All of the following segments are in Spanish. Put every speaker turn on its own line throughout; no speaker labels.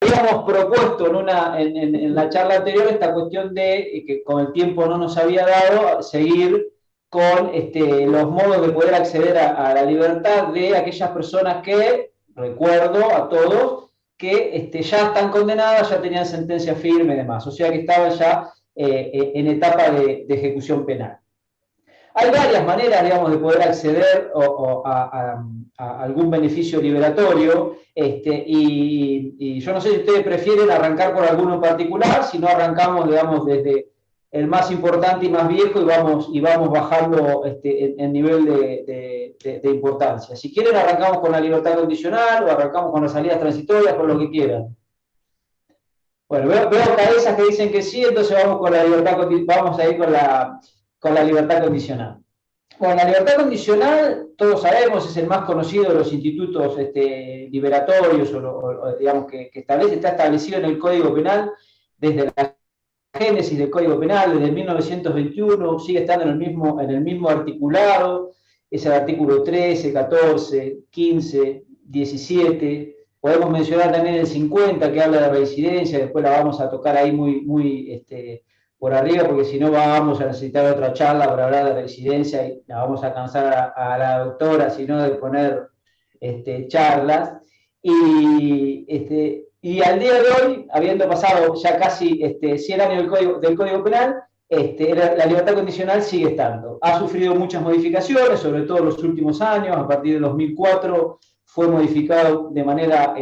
habíamos propuesto en la charla anterior esta cuestión de que con el tiempo no nos había dado seguir con los modos de poder acceder a la libertad de aquellas personas que, recuerdo a todos, que ya están condenadas, ya tenían sentencia firme y demás, o sea que estaban ya en etapa de ejecución penal. Hay varias maneras, digamos, de poder acceder a algún beneficio liberatorio, y yo no sé si ustedes prefieren arrancar por alguno en particular, si no arrancamos, digamos, desde el más importante y más viejo y vamos bajando en nivel de importancia. Si quieren, arrancamos con la libertad condicional o arrancamos con las salidas transitorias, con lo que quieran. Bueno, veo cabezas que dicen que sí, entonces vamos con la libertad, vamos a ir con la libertad condicional. Bueno, la libertad condicional, todos sabemos, es el más conocido de los institutos liberatorios, digamos que establece, está establecido en el Código Penal desde la génesis del Código Penal, desde 1921, sigue estando en el mismo articulado, es el artículo 13, 14, 15, 17. Podemos mencionar también el 50, que habla de reincidencia, después la vamos a tocar ahí muy por arriba, porque si no vamos a necesitar otra charla para hablar de reincidencia y la vamos a cansar a la doctora, sino de poner charlas. Y al día de hoy, habiendo pasado ya casi 100 años del Código Penal, la libertad condicional sigue estando. Ha sufrido muchas modificaciones, sobre todo en los últimos años. A partir de 2004 fue modificado de manera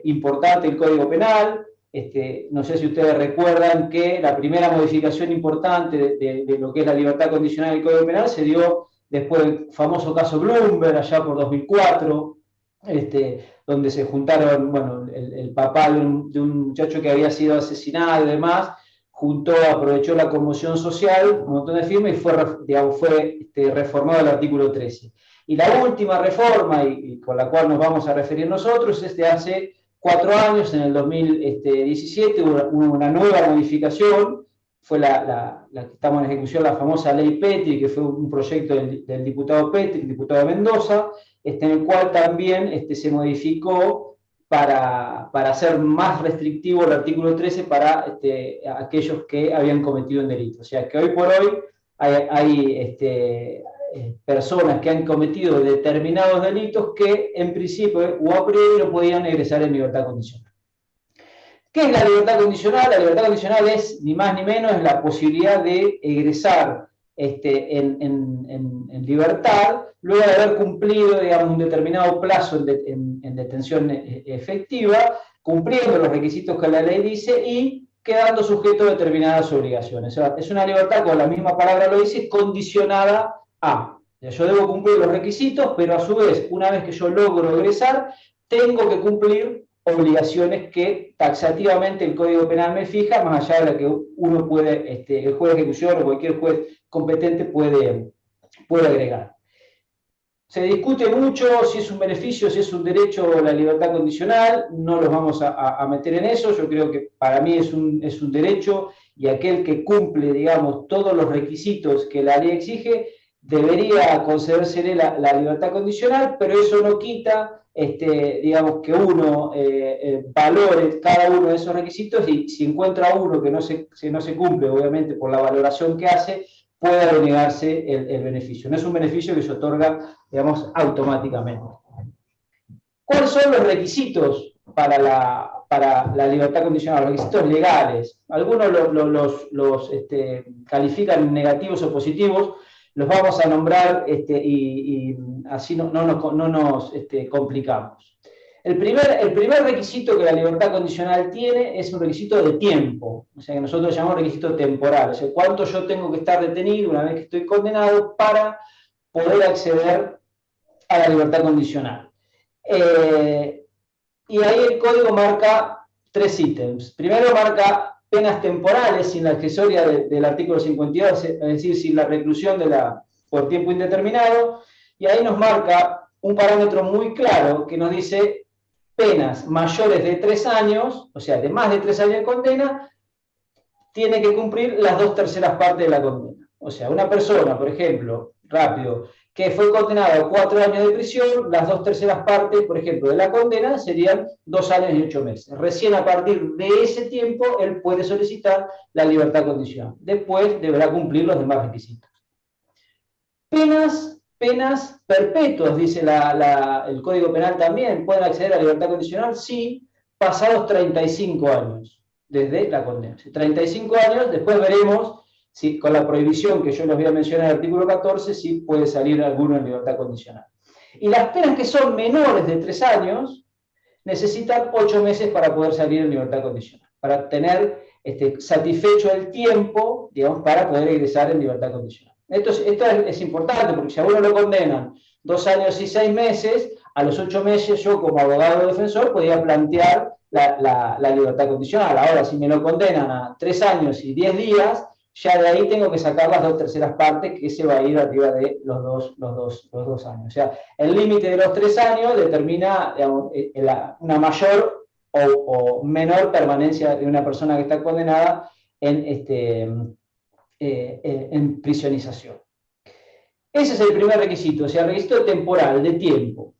importante el Código Penal. No sé si ustedes recuerdan que la primera modificación importante de lo que es la libertad condicional del Código Penal se dio después del famoso caso Bloomberg, allá por 2004, donde se juntaron, bueno, el papá de un muchacho que había sido asesinado y demás, aprovechó la conmoción social, un montón de firmas, y fue reformado el artículo 13. Y la última reforma, y con la cual nos vamos a referir nosotros, es de hace 4 años, en el 2017, hubo una nueva modificación, fue la que estamos en ejecución, la famosa ley Petri, que fue un proyecto del diputado Petri, el diputado de Mendoza, en el cual también se modificó para hacer más restrictivo el artículo 13 para aquellos que habían cometido un delito. O sea que hoy por hoy hay personas que han cometido determinados delitos que en principio o a priori no podían egresar en libertad condicional. ¿Qué es la libertad condicional? La libertad condicional es ni más ni menos la posibilidad de egresar en libertad luego de haber cumplido, digamos, un determinado plazo en detención efectiva, cumpliendo los requisitos que la ley dice y quedando sujeto a determinadas obligaciones. O sea, es una libertad, como la misma palabra lo dice, condicionada a. Yo debo cumplir los requisitos, pero a su vez, una vez que yo logro egresar, tengo que cumplir obligaciones que taxativamente el Código Penal me fija, más allá de la que uno puede, el juez de ejecución o cualquier juez competente puede agregar. Se discute mucho si es un beneficio, si es un derecho la libertad condicional, no los vamos a meter en eso. Yo creo que para mí es un derecho, y aquel que cumple, digamos, todos los requisitos que la ley exige, debería concedérsele la libertad condicional, pero eso no quita, digamos, que uno valore cada uno de esos requisitos, y si encuentra uno que no se cumple, obviamente por la valoración que hace, pueda denegarse el beneficio. No es un beneficio que se otorga, digamos, automáticamente. ¿Cuáles son los requisitos para la libertad condicional? Los requisitos legales. Algunos los califican negativos o positivos. Los vamos a nombrar y así no nos complicamos. El primer requisito que la libertad condicional tiene es un requisito de tiempo, o sea que nosotros llamamos requisito temporal, o sea, cuánto yo tengo que estar detenido una vez que estoy condenado para poder acceder a la libertad condicional. Y ahí el código marca 3 ítems. Primero marca penas temporales sin la accesoria del artículo 52, es decir, sin la reclusión por tiempo indeterminado, y ahí nos marca un parámetro muy claro que nos dice penas mayores de 3 años, o sea, de más de 3 años de condena, tiene que cumplir las 2/3 partes de la condena. O sea, una persona, por ejemplo, rápido, que fue condenado a 4 años de prisión, las 2/3 partes, por ejemplo, de la condena serían 2 años y 8 meses. Recién a partir de ese tiempo, él puede solicitar la libertad condicional. Después deberá cumplir los demás requisitos. Penas perpetuas, dice el Código Penal también, pueden acceder a la libertad condicional, sí, pasados 35 años desde la condena. 35 años, después veremos si con la prohibición que yo les voy a mencionar en el artículo 14, si puede salir alguno en libertad condicional. Y las penas que son menores de 3 años necesitan 8 meses para poder salir en libertad condicional, para tener satisfecho el tiempo, digamos, para poder ingresar en libertad condicional. Esto es importante, porque si a uno lo condenan 2 años y 6 meses, a los 8 meses yo como abogado defensor podía plantear la libertad condicional. Ahora, si me lo condenan a 3 años y 10 días, ya de ahí tengo que sacar las 2/3 partes, que se va a ir arriba de los dos años. O sea, el límite de los 3 años determina, digamos, una mayor o menor permanencia de una persona que está condenada en prisionización. Ese es el primer requisito, o sea, el requisito temporal, de tiempo.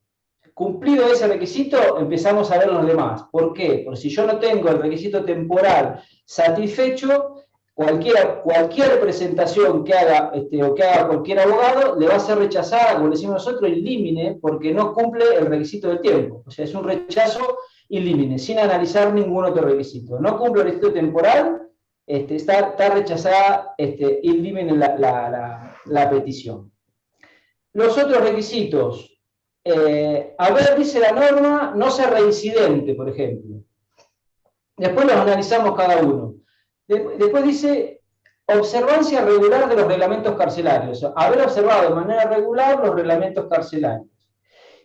Cumplido ese requisito, empezamos a ver los demás. ¿Por qué? Porque si yo no tengo el requisito temporal satisfecho, cualquier presentación que haga o que haga cualquier abogado le va a ser rechazada, como decimos nosotros, in limine, porque no cumple el requisito del tiempo. O sea, es un rechazo in limine, sin analizar ningún otro requisito. No cumple el requisito temporal, está rechazada in limine la petición. Los otros requisitos. Dice la norma, no ser reincidente, por ejemplo. Después los analizamos cada uno. Después dice, observancia regular de los reglamentos carcelarios. Haber observado de manera regular los reglamentos carcelarios.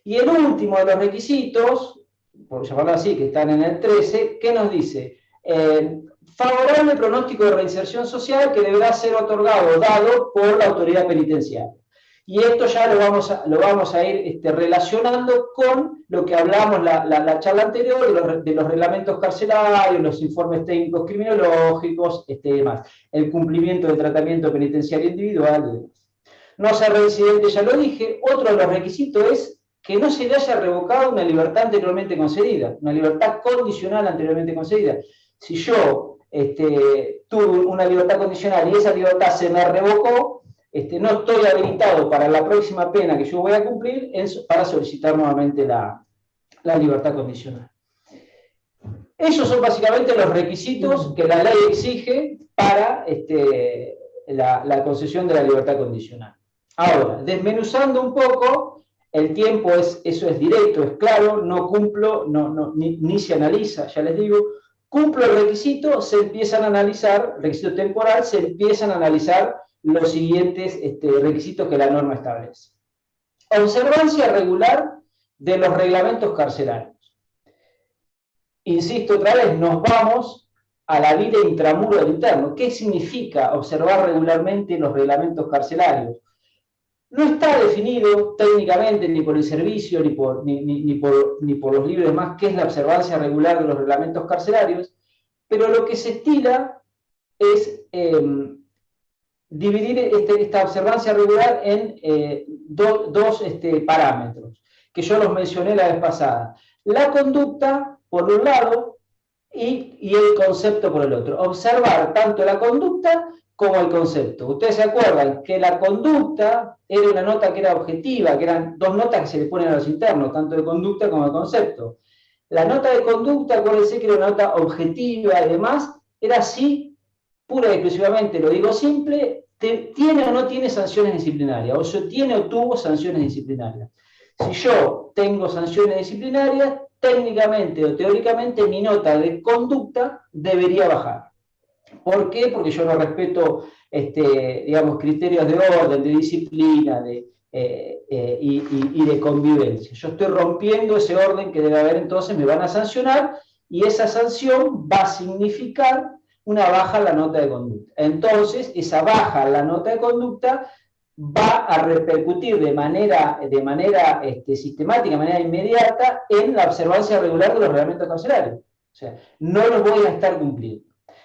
Y el último de los requisitos, por llamarlo así, que están en el 13, ¿qué nos dice? Favorable pronóstico de reinserción social que deberá ser otorgado o dado por la autoridad penitenciaria. Y esto ya lo vamos a ir relacionando con lo que hablamos la charla anterior de los reglamentos carcelarios, los informes técnicos criminológicos y demás. El cumplimiento del tratamiento penitenciario individual y demás. No ser reincidente, ya lo dije. Otro de los requisitos es que no se le haya revocado una libertad anteriormente concedida, una libertad condicional anteriormente concedida. Si yo tuve una libertad condicional y esa libertad se me revocó, no estoy habilitado para la próxima pena que yo voy a cumplir para solicitar nuevamente la libertad condicional. Esos son básicamente los requisitos que la ley exige para la concesión de la libertad condicional. Ahora, desmenuzando un poco, el tiempo eso es directo, es claro, no cumplo, ni se analiza, ya les digo. Cumplo el requisito, se empiezan a analizar, requisito temporal, se empiezan a analizar los siguientes requisitos que la norma establece. Observancia regular de los reglamentos carcelarios. Insisto otra vez, nos vamos a la vida intramuro del interno. ¿Qué significa observar regularmente los reglamentos carcelarios? No está definido técnicamente ni por el servicio ni por los libros demás qué es la observancia regular de los reglamentos carcelarios, pero lo que se estila es dividir esta observancia regular en dos parámetros, que yo los mencioné la vez pasada. La conducta, por un lado, y el concepto por el otro. Observar tanto la conducta como el concepto. Ustedes se acuerdan que la conducta era una nota que era objetiva, que eran 2 notas que se le ponen a los internos, tanto de conducta como de concepto. La nota de conducta, acuérdense que era una nota objetiva y demás, era así, pura y exclusivamente, lo digo simple, tiene o no tiene sanciones disciplinarias, o se tiene o tuvo sanciones disciplinarias. Si yo tengo sanciones disciplinarias, técnicamente o teóricamente mi nota de conducta debería bajar. ¿Por qué? Porque yo no respeto digamos, criterios de orden, de disciplina y de convivencia. Yo estoy rompiendo ese orden que debe haber, entonces me van a sancionar y esa sanción va a significar una baja en la nota de conducta. Entonces, esa baja en la nota de conducta va a repercutir de manera sistemática, de manera inmediata, en la observancia regular de los reglamentos carcelarios. O sea, no los voy a estar cumpliendo.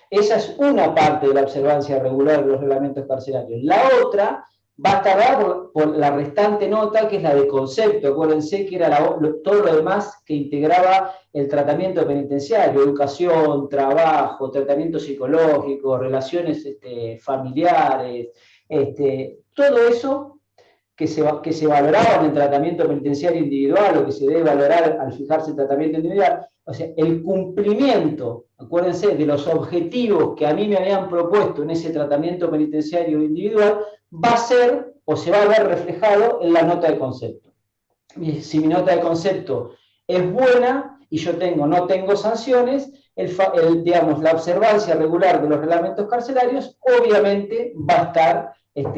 Esa es una parte de la observancia regular de los reglamentos carcelarios. La otra va a estar dada por la restante nota, que es la de concepto. Acuérdense que era todo lo demás que integraba el tratamiento penitenciario: educación, trabajo, tratamiento psicológico, relaciones familiares, todo eso que se valoraba en el tratamiento penitenciario individual, o que se debe valorar al fijarse el tratamiento individual. O sea, el cumplimiento, acuérdense, de los objetivos que a mí me habían propuesto en ese tratamiento penitenciario individual, va a ser o se va a ver reflejado en la nota de concepto. Si mi nota de concepto es buena y yo no tengo sanciones, digamos, la observancia regular de los reglamentos carcelarios obviamente va a estar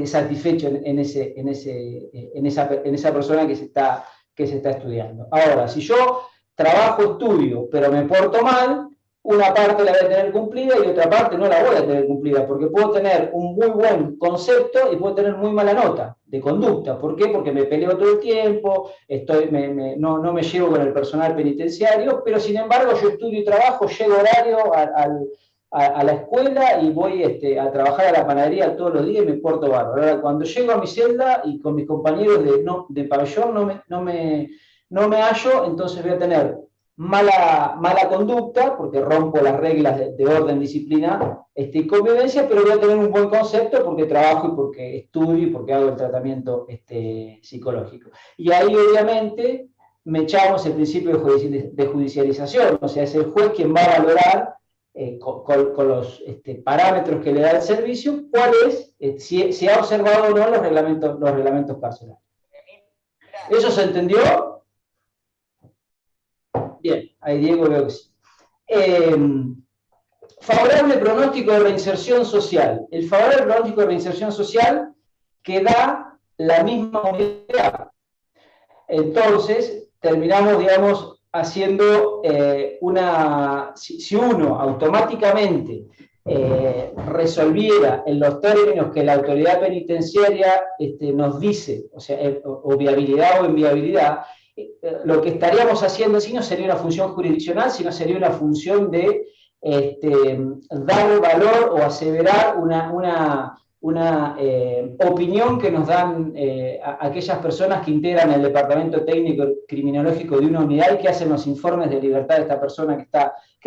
satisfecho en esa persona que se está estudiando. Ahora, si yo trabajo, estudio, pero me porto mal, una parte la voy a tener cumplida y otra parte no la voy a tener cumplida, porque puedo tener un muy buen concepto y puedo tener muy mala nota de conducta. ¿Por qué? Porque me peleo todo el tiempo, no me llevo con el personal penitenciario, pero sin embargo yo estudio y trabajo, llego horario a la escuela y voy a trabajar a la panadería todos los días y me porto bárbaro. Ahora, cuando llego a mi celda y con mis compañeros de pabellón no me hallo, entonces voy a tener mala conducta, porque rompo las reglas de orden, disciplina y convivencia, pero voy a tener un buen concepto porque trabajo y porque estudio y porque hago el tratamiento psicológico. Y ahí obviamente me echamos el principio de judicialización, o sea, es el juez quien va a valorar con los parámetros que le da el servicio, cuál es, si ha observado o no los reglamentos carcelarios. ¿Eso se entendió? Bien, ahí Diego veo que sí. Favorable pronóstico de reinserción social. El favorable pronóstico de reinserción social que da la misma unidad. Entonces, terminamos, digamos, haciendo si uno automáticamente resolviera en los términos que la autoridad penitenciaria nos dice, o sea, o viabilidad o inviabilidad, lo que estaríamos haciendo así no sería una función jurisdiccional, sino sería una función de dar valor o aseverar una opinión que nos dan aquellas personas que integran el departamento técnico criminológico de una unidad y que hacen los informes de libertad de esta persona que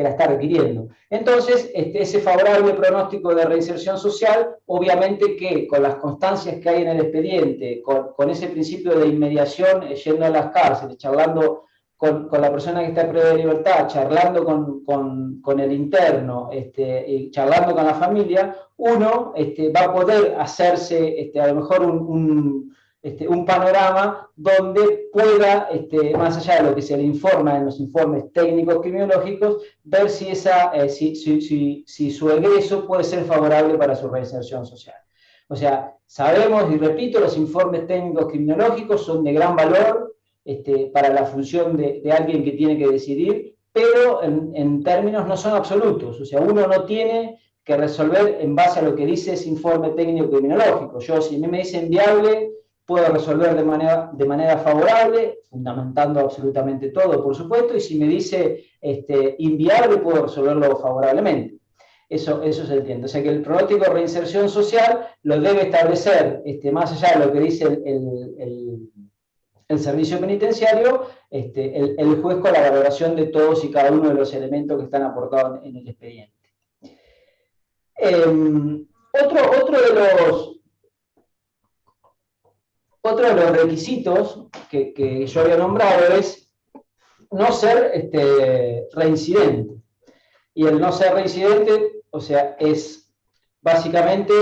la está requiriendo. Entonces, ese favorable pronóstico de reinserción social, obviamente que con las constancias que hay en el expediente, con ese principio de inmediación, yendo a las cárceles, charlando con la persona que está privada de libertad, charlando con el interno, y charlando con la familia, uno va a poder hacerse a lo mejor un panorama donde pueda, más allá de lo que se le informa en los informes técnicos criminológicos, ver si su egreso puede ser favorable para su reinserción social. O sea, sabemos, y repito, los informes técnicos criminológicos son de gran valor para la función de alguien que tiene que decidir, pero en términos no son absolutos. O sea, uno no tiene que resolver en base a lo que dice ese informe técnico criminológico. Yo, si me dicen viable, puedo resolver de manera favorable, fundamentando absolutamente todo, por supuesto, y si me dice inviable, puedo resolverlo favorablemente. Eso se entiende. O sea que el pronóstico de reinserción social lo debe establecer, más allá de lo que dice el servicio penitenciario, el juez con la valoración de todos y cada uno de los elementos que están aportados en el expediente. Otro de los requisitos que yo había nombrado es no ser reincidente. Y el no ser reincidente, o sea, es básicamente,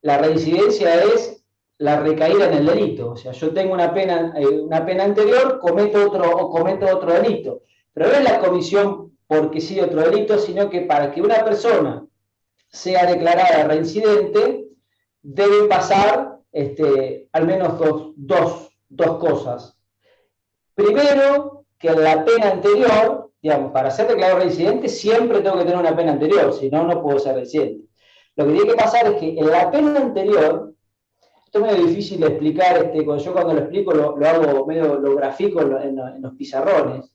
la reincidencia es la recaída en el delito. O sea, yo tengo una pena anterior, cometo otro delito. Pero no es la comisión porque sí otro delito, sino que para que una persona sea declarada reincidente, debe pasar al menos dos cosas. Primero, que en la pena anterior, digamos, para ser declarado reincidente siempre tengo que tener una pena anterior, si no, no puedo ser reincidente. Lo que tiene que pasar es que en la pena anterior, esto es medio difícil de explicar, yo cuando lo explico lo hago medio, lo grafico en los pizarrones.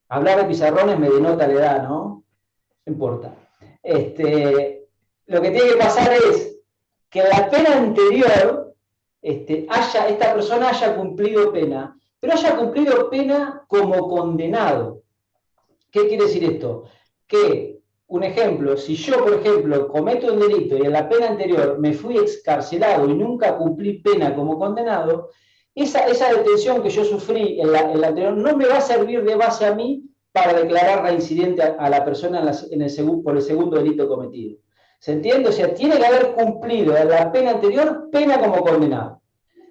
Hablar de pizarrones me denota la edad, ¿no? No importa. Lo que tiene que pasar es que en la pena anterior esta persona haya cumplido pena, pero haya cumplido pena como condenado. ¿Qué quiere decir esto? Que, un ejemplo, si yo, por ejemplo, cometo un delito y en la pena anterior me fui excarcelado y nunca cumplí pena como condenado, esa detención que yo sufrí en la anterior no me va a servir de base a mí para declarar reincidente a la persona por el segundo delito cometido. ¿Se entiende? O sea, tiene que haber cumplido en la pena anterior pena como condenado.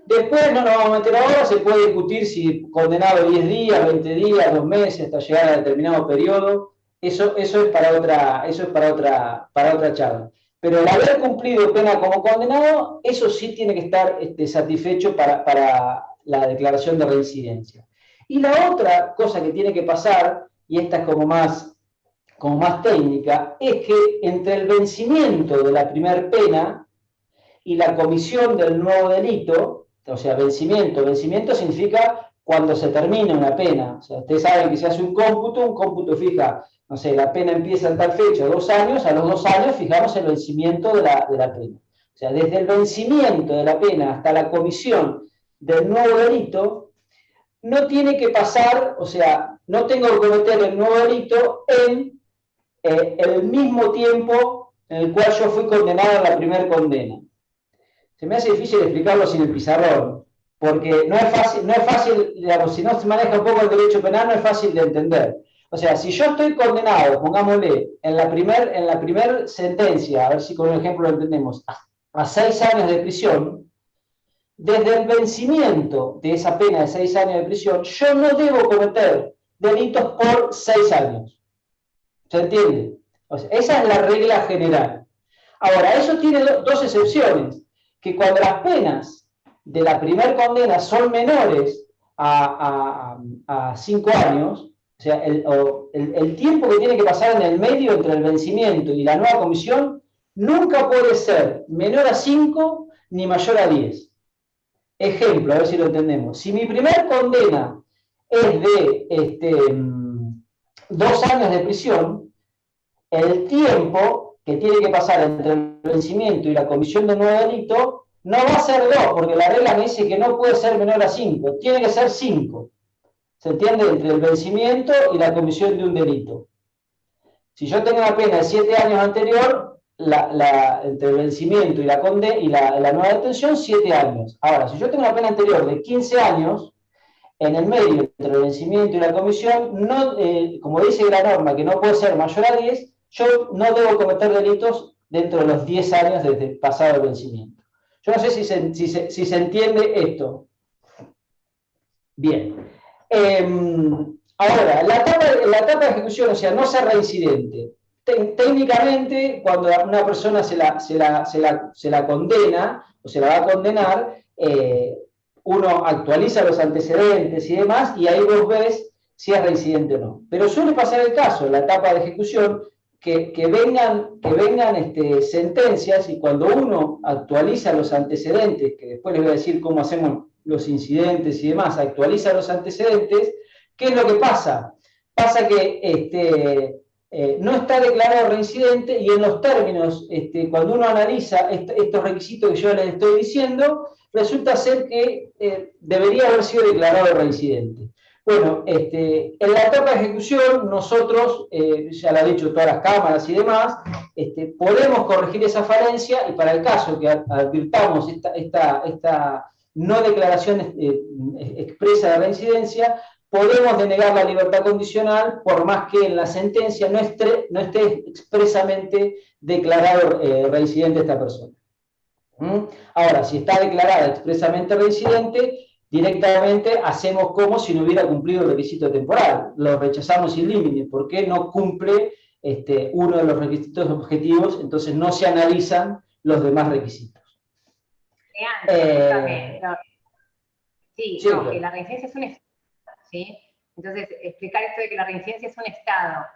Después no nos vamos a meter ahora, se puede discutir si condenado 10 días, 20 días, 2 meses, hasta llegar a determinado periodo. Eso es para otra charla. Pero el haber cumplido pena como condenado, eso sí tiene que estar satisfecho para la declaración de reincidencia. Y la otra cosa que tiene que pasar, y esta es como más técnica, es que entre el vencimiento de la primera pena y la comisión del nuevo delito, o sea, vencimiento significa cuando se termina una pena. O sea, ustedes saben que se hace un cómputo fija, no sé, la pena empieza en tal fecha, 2 años, a los 2 años fijamos el vencimiento de la pena. O sea, desde el vencimiento de la pena hasta la comisión del nuevo delito, no tiene que pasar, o sea, no tengo que cometer el nuevo delito en el mismo tiempo en el cual yo fui condenado a la primera condena. Se me hace difícil explicarlo sin el pizarrón, porque no es fácil, digamos, si no se maneja un poco el derecho penal, no es fácil de entender. O sea, si yo estoy condenado, pongámosle, en la primer sentencia, a ver si con un ejemplo lo entendemos, a 6 años de prisión, desde el vencimiento de esa pena de 6 años de prisión, yo no debo cometer delitos por 6 años. ¿Se entiende? O sea, esa es la regla general. Ahora, eso tiene dos excepciones, que cuando las penas de la primera condena son menores a 5 años, o sea, el tiempo que tiene que pasar en el medio entre el vencimiento y la nueva comisión nunca puede ser menor a 5 ni mayor a 10. Ejemplo, a ver si lo entendemos. Si mi primer condena es de 2 años de prisión, el tiempo que tiene que pasar entre el vencimiento y la comisión de un nuevo delito no va a ser 2, porque la regla me dice que no puede ser menor a 5, tiene que ser 5. ¿Se entiende? Entre el vencimiento y la comisión de un delito. Si yo tengo una pena de 7 años anterior, entre el vencimiento y la nueva detención, 7 años. Ahora, si yo tengo una pena anterior de 15 años, en el medio entre el vencimiento y la comisión, no, como dice la norma, que no puede ser mayor a 10, yo no debo cometer delitos dentro de los 10 años desde el pasado el vencimiento. Yo no sé si se entiende esto. Bien. Ahora, la etapa de ejecución, o sea, no ser reincidente. Técnicamente, cuando una persona se la condena, o se la va a condenar, uno actualiza los antecedentes y demás, y ahí vos ves si es reincidente o no. Pero suele pasar el caso, en la etapa de ejecución, que vengan sentencias, y cuando uno actualiza los antecedentes, que después les voy a decir cómo hacemos los incidentes y demás, actualiza los antecedentes, ¿qué es lo que pasa? Pasa que no está declarado reincidente, y en los términos, cuando uno analiza estos requisitos que yo les estoy diciendo, resulta ser que debería haber sido declarado reincidente. Bueno, en la etapa de ejecución, nosotros, ya lo han dicho todas las cámaras y demás, podemos corregir esa falencia, y para el caso que advirtamos esta no declaración expresa de reincidencia, podemos denegar la libertad condicional por más que en la sentencia no esté expresamente declarado reincidente esta persona. Ahora, si está declarada expresamente reincidente, directamente hacemos como si no hubiera cumplido el requisito temporal. Lo rechazamos sin límite, porque no cumple uno de los requisitos objetivos, entonces no se analizan los demás requisitos.
Sí, no, claro. Que la reincidencia es un estado, ¿sí? Entonces, explicar esto de que la reincidencia es un estado,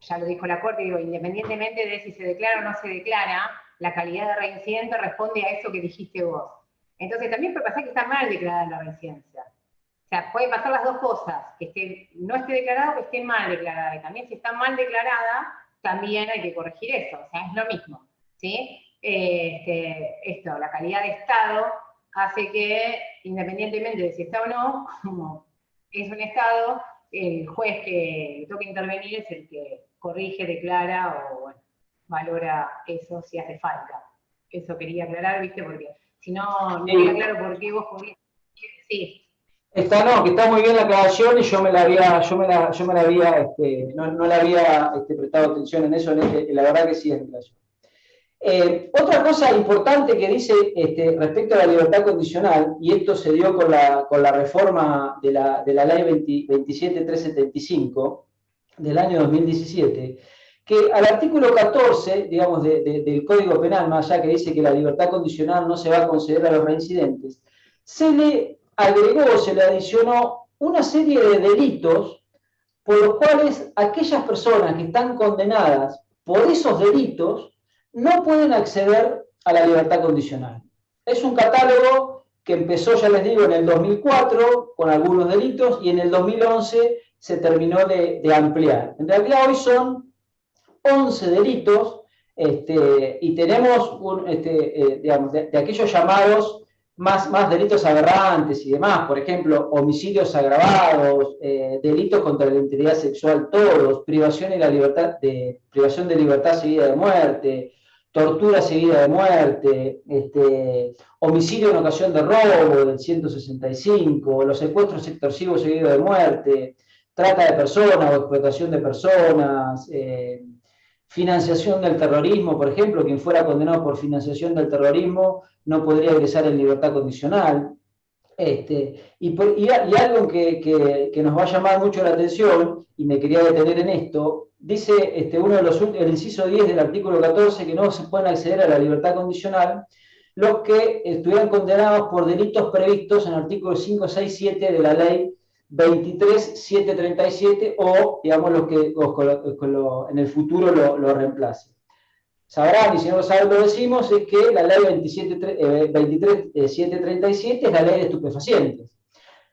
ya lo dijo la Corte, digo, independientemente de si se declara o no se declara, la calidad de reincidente responde a eso que dijiste vos. Entonces, también puede pasar que está mal declarada la reincidencia. O sea, puede pasar las dos cosas, que no esté declarada o que esté mal declarada. Y también si está mal declarada, también hay que corregir eso. O sea, es lo mismo, ¿sí? la calidad de Estado hace que, independientemente de si está o no, como es un Estado, el juez que le toca intervenir es el que corrige, declara o bueno, valora eso si hace falta. Eso quería aclarar, ¿viste? Porque si no, no queda claro por qué vos podrías... Sí.
Que está muy bien la aclaración y yo no le había prestado atención en eso, la verdad que sí es aclaración. Otra cosa importante que dice respecto a la libertad condicional, y esto se dio con la reforma de la ley 27375 del año 2017, que al artículo 14, digamos, del Código Penal, más allá que dice que la libertad condicional no se va a conceder a los reincidentes, se le agregó, se le adicionó una serie de delitos por los cuales aquellas personas que están condenadas por esos delitos no pueden acceder a la libertad condicional. Es un catálogo que empezó, ya les digo, en el 2004 con algunos delitos y en el 2011 se terminó de ampliar. En realidad hoy son 11 delitos y tenemos, digamos, de aquellos llamados más delitos aberrantes y demás, por ejemplo, homicidios agravados, delitos contra la integridad sexual todos, privación de libertad seguida de muerte, tortura seguida de muerte, homicidio en ocasión de robo del 165, los secuestros extorsivos seguidos de muerte, trata de personas o explotación de personas, financiación del terrorismo, por ejemplo, quien fuera condenado por financiación del terrorismo no podría ingresar en libertad condicional. Y algo que nos va a llamar mucho la atención, y me quería detener en esto, dice el inciso 10 del artículo 14 que no se pueden acceder a la libertad condicional los que estuvieran condenados por delitos previstos en el artículo 5, 6, 7 de la ley 23.737 o, digamos, los que en el futuro lo reemplacen. Sabrán, y si no lo saben, lo decimos, es que la ley 23.737 es la ley de estupefacientes.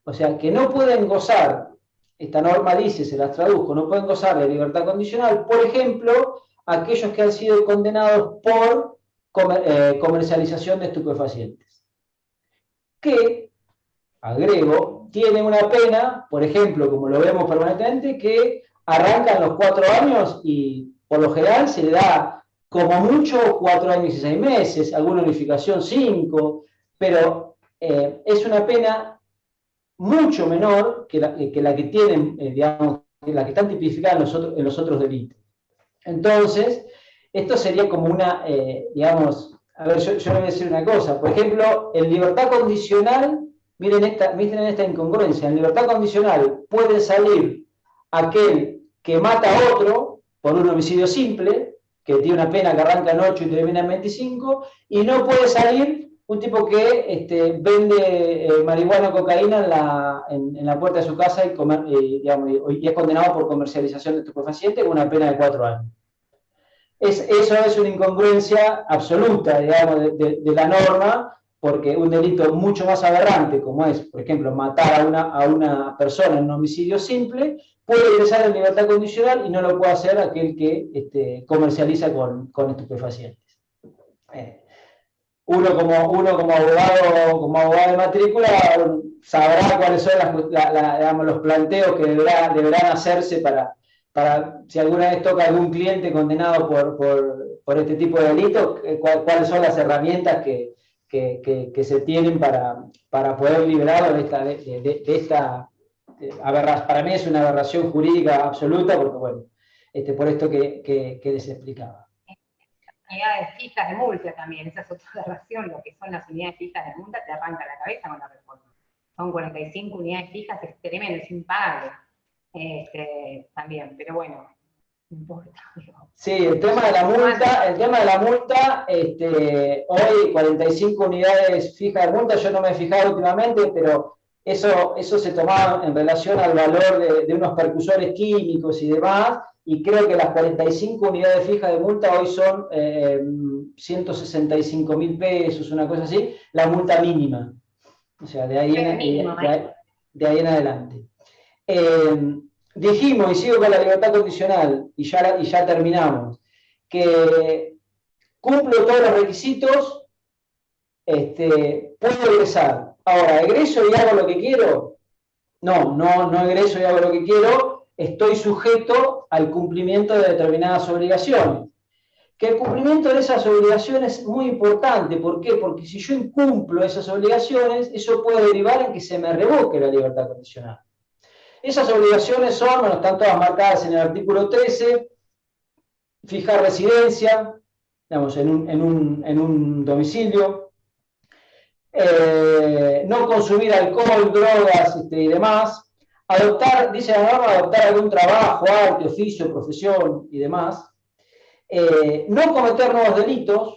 O sea, que no pueden gozar, esta norma dice, se las traduzco, no pueden gozar de libertad condicional, por ejemplo, aquellos que han sido condenados por comercialización de estupefacientes. Que, agrego, tiene una pena, por ejemplo, como lo vemos permanentemente, que arrancan los 4 años y por lo general se le da como mucho 4 años y 6 meses, alguna unificación 5, pero es una pena mucho menor que la que tienen, digamos, la que están tipificadas en los otros delitos. Entonces, esto sería como una, digamos, a ver, yo le voy a decir una cosa, por ejemplo, en libertad condicional, miren esta incongruencia, en libertad condicional puede salir aquel que mata a otro por un homicidio simple, que tiene una pena que arranca en 8 y termina en 25, y no puede salir un tipo que vende marihuana o cocaína en la puerta de su casa y es condenado por comercialización de estupefacientes con una pena de 4 años. Eso es una incongruencia absoluta, digamos, de la norma, porque un delito mucho más aberrante, como es, por ejemplo, matar a una persona en un homicidio simple, puede ingresar en libertad condicional y no lo puede hacer aquel que comercializa con estupefacientes. Uno como abogado de matrícula sabrá cuáles son digamos, los planteos que deberán hacerse para si alguna vez toca algún cliente condenado por este tipo de delitos, cuáles son las herramientas que se tienen para poder liberarlo de esta para mí es una aberración jurídica absoluta, porque bueno, por esto que les explicaba.
Unidades fijas de multa también, esa es otra aberración, lo que son las unidades fijas de multa te arranca la cabeza con la reforma. Son 45 unidades fijas, es tremendo, es impagable. También, pero bueno, no importa.
Sí, el tema de la multa, hoy 45 unidades fijas de multa, yo no me he fijado últimamente, pero eso se tomaba en relación al valor de unos percusores químicos y demás, y creo que las 45 unidades fijas de multa hoy son 165.000 pesos, una cosa así, la multa mínima. O sea, de ahí en adelante. Dijimos, y sigo con la libertad condicional, y ya terminamos, que cumplo todos los requisitos, puedo egresar. Ahora, ¿egreso y hago lo que quiero? No egreso y hago lo que quiero, estoy sujeto al cumplimiento de determinadas obligaciones. Que el cumplimiento de esas obligaciones es muy importante. ¿Por qué? Porque si yo incumplo esas obligaciones, eso puede derivar en que se me revoque la libertad condicional. Esas obligaciones son, bueno, están todas marcadas en el artículo 13, fijar residencia, digamos, en un domicilio, no consumir alcohol, drogas y demás, adoptar, dice la norma, adoptar algún trabajo, arte, oficio, profesión y demás, no cometer nuevos delitos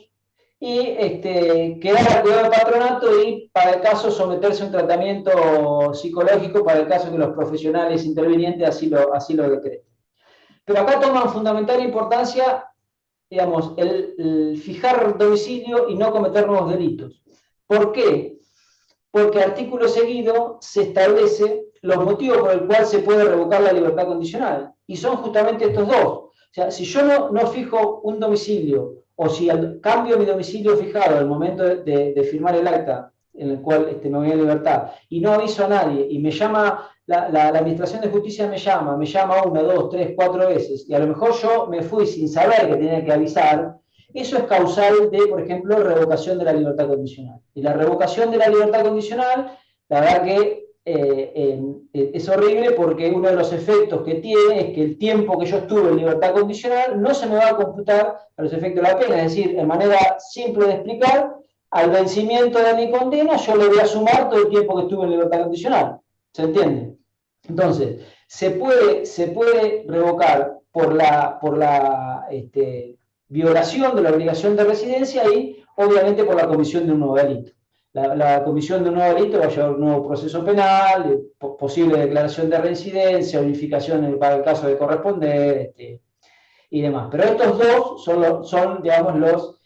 y quedar al cuidado del patronato y, para el caso, someterse a un tratamiento psicológico para el caso que los profesionales intervinientes así lo decreten. Pero acá toman fundamental importancia, digamos, el fijar domicilio y no cometer nuevos delitos. ¿Por qué? Porque artículo seguido se establece los motivos por el cual se puede revocar la libertad condicional. Y son justamente estos dos. O sea, si yo no fijo un domicilio, o si cambio mi domicilio fijado al momento de firmar el acta en el cual me voy a libertad, y no aviso a nadie, y me llama, la Administración de Justicia me llama 1, 2, 3, 4 veces, y a lo mejor yo me fui sin saber que tenía que avisar, eso es causal de, por ejemplo, revocación de la libertad condicional. Y la revocación de la libertad condicional, la verdad que es horrible, porque uno de los efectos que tiene es que el tiempo que yo estuve en libertad condicional no se me va a computar a los efectos de la pena. Es decir, en manera simple de explicar, al vencimiento de mi condena yo le voy a sumar todo el tiempo que estuve en libertad condicional. ¿Se entiende? Entonces, se puede revocar por la violación de la obligación de residencia y, obviamente, por la comisión de un nuevo delito. La comisión de un nuevo delito va a llevar un nuevo proceso penal, posible declaración de reincidencia, unificación para el caso de corresponder, y demás. Pero estos dos son digamos, los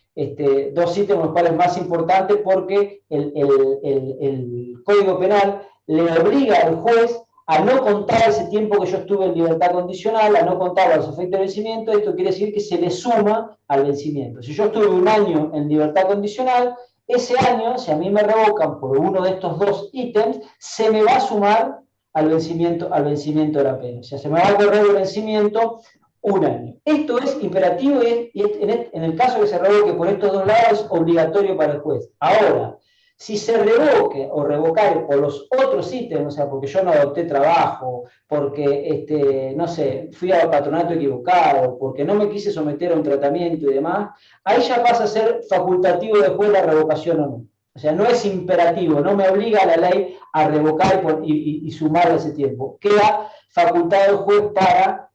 dos ítems los cuales más importantes, porque el Código Penal le obliga al juez a no contar ese tiempo que yo estuve en libertad condicional, a no contar los efectos de vencimiento. Esto quiere decir que se le suma al vencimiento. Si yo estuve un año en libertad condicional, ese año, si a mí me revocan por uno de estos dos ítems, se me va a sumar al vencimiento de la pena. O sea, se me va a correr el vencimiento un año. Esto es imperativo y en el caso que se revoque por estos dos lados es obligatorio para el juez. Ahora, si se revoque o revocar por los otros ítems, o sea, porque yo no adopté trabajo, porque, no sé, fui al patronato equivocado, porque no me quise someter a un tratamiento y demás, ahí ya pasa a ser facultativo del juez la revocación o no. O sea, no es imperativo, no me obliga a la ley a revocar y sumar ese tiempo. Queda facultad del juez para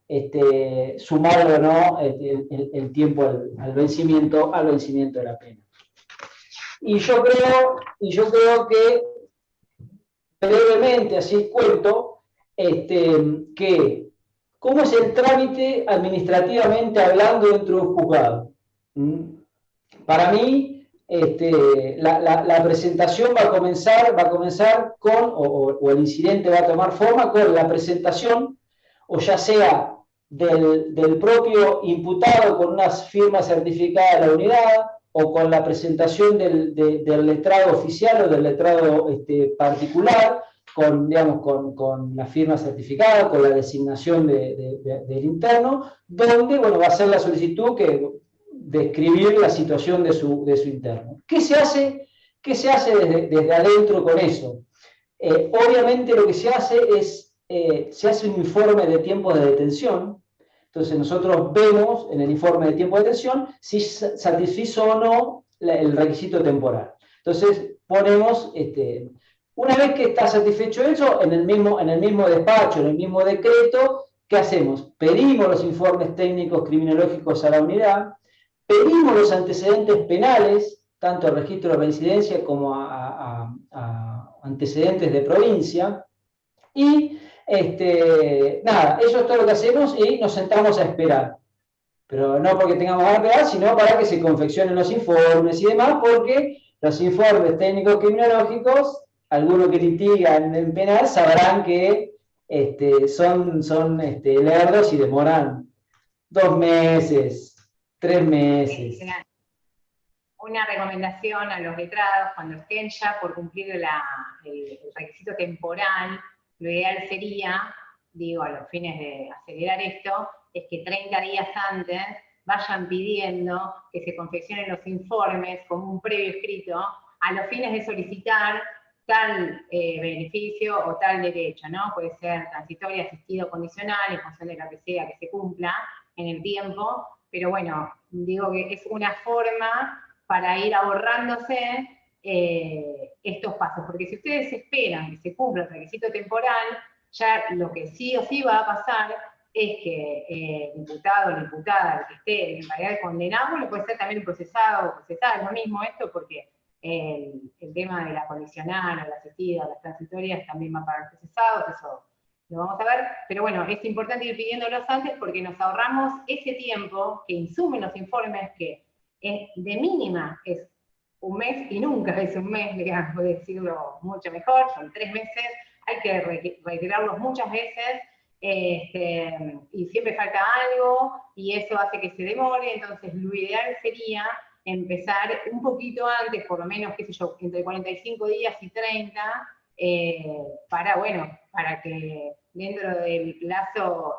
sumarlo o no el tiempo al vencimiento de la pena. Y yo creo que, brevemente, así cuento, que cómo es el trámite administrativamente hablando dentro de un juzgado. Para mí, la presentación va a comenzar con, o el incidente va a tomar forma con la presentación, o ya sea del propio imputado con una firma certificada de la unidad, o con la presentación del letrado oficial o del letrado particular, con la firma certificada, con la designación del interno, donde va a ser la solicitud que describir la situación de su interno. ¿Qué se hace desde adentro con eso? Obviamente lo que se hace es, se hace un informe de tiempos de detención. Entonces nosotros vemos en el informe de tiempo de detención si satisfizo o no el requisito temporal. Entonces ponemos, una vez que está satisfecho eso, en el mismo despacho, en el mismo decreto, ¿qué hacemos? Pedimos los informes técnicos criminológicos a la unidad, pedimos los antecedentes penales, tanto al registro de reincidencia como a antecedentes de provincia, y nada, eso es todo lo que hacemos y nos sentamos a esperar. Pero no porque tengamos ganas de esperar, sino para que se confeccionen los informes y demás, porque los informes técnicos criminológicos, algunos que litigan en penal sabrán que son lerdos y demoran 2 meses, 3 meses.
una recomendación a los letrados, cuando estén ya por cumplir el requisito temporal, lo ideal sería, digo, a los fines de acelerar esto, es que 30 días antes vayan pidiendo que se confeccionen los informes como un previo escrito a los fines de solicitar tal beneficio o tal derecho, ¿no? Puede ser transitorio, asistido, condicional, en función de lo que sea que se cumpla en el tiempo, pero bueno, digo que es una forma para ir ahorrándose estos pasos, porque si ustedes esperan que se cumpla el requisito temporal, ya lo que sí o sí va a pasar es que el imputado o la imputada, el que esté en realidad condenado, lo puede ser también un procesado o procesada, es lo mismo esto, porque el tema de la condicional, o la asistida, o las transitorias también va para los procesados, eso lo vamos a ver, pero bueno, es importante ir pidiéndolos antes porque nos ahorramos ese tiempo que insumen los informes, que de mínima es un mes y nunca es un mes, digamos, decirlo mucho mejor, son 3 meses, hay que reiterarlos muchas veces, y siempre falta algo, y eso hace que se demore, entonces lo ideal sería empezar un poquito antes, por lo menos, qué sé yo, entre 45 días y 30, para que dentro del plazo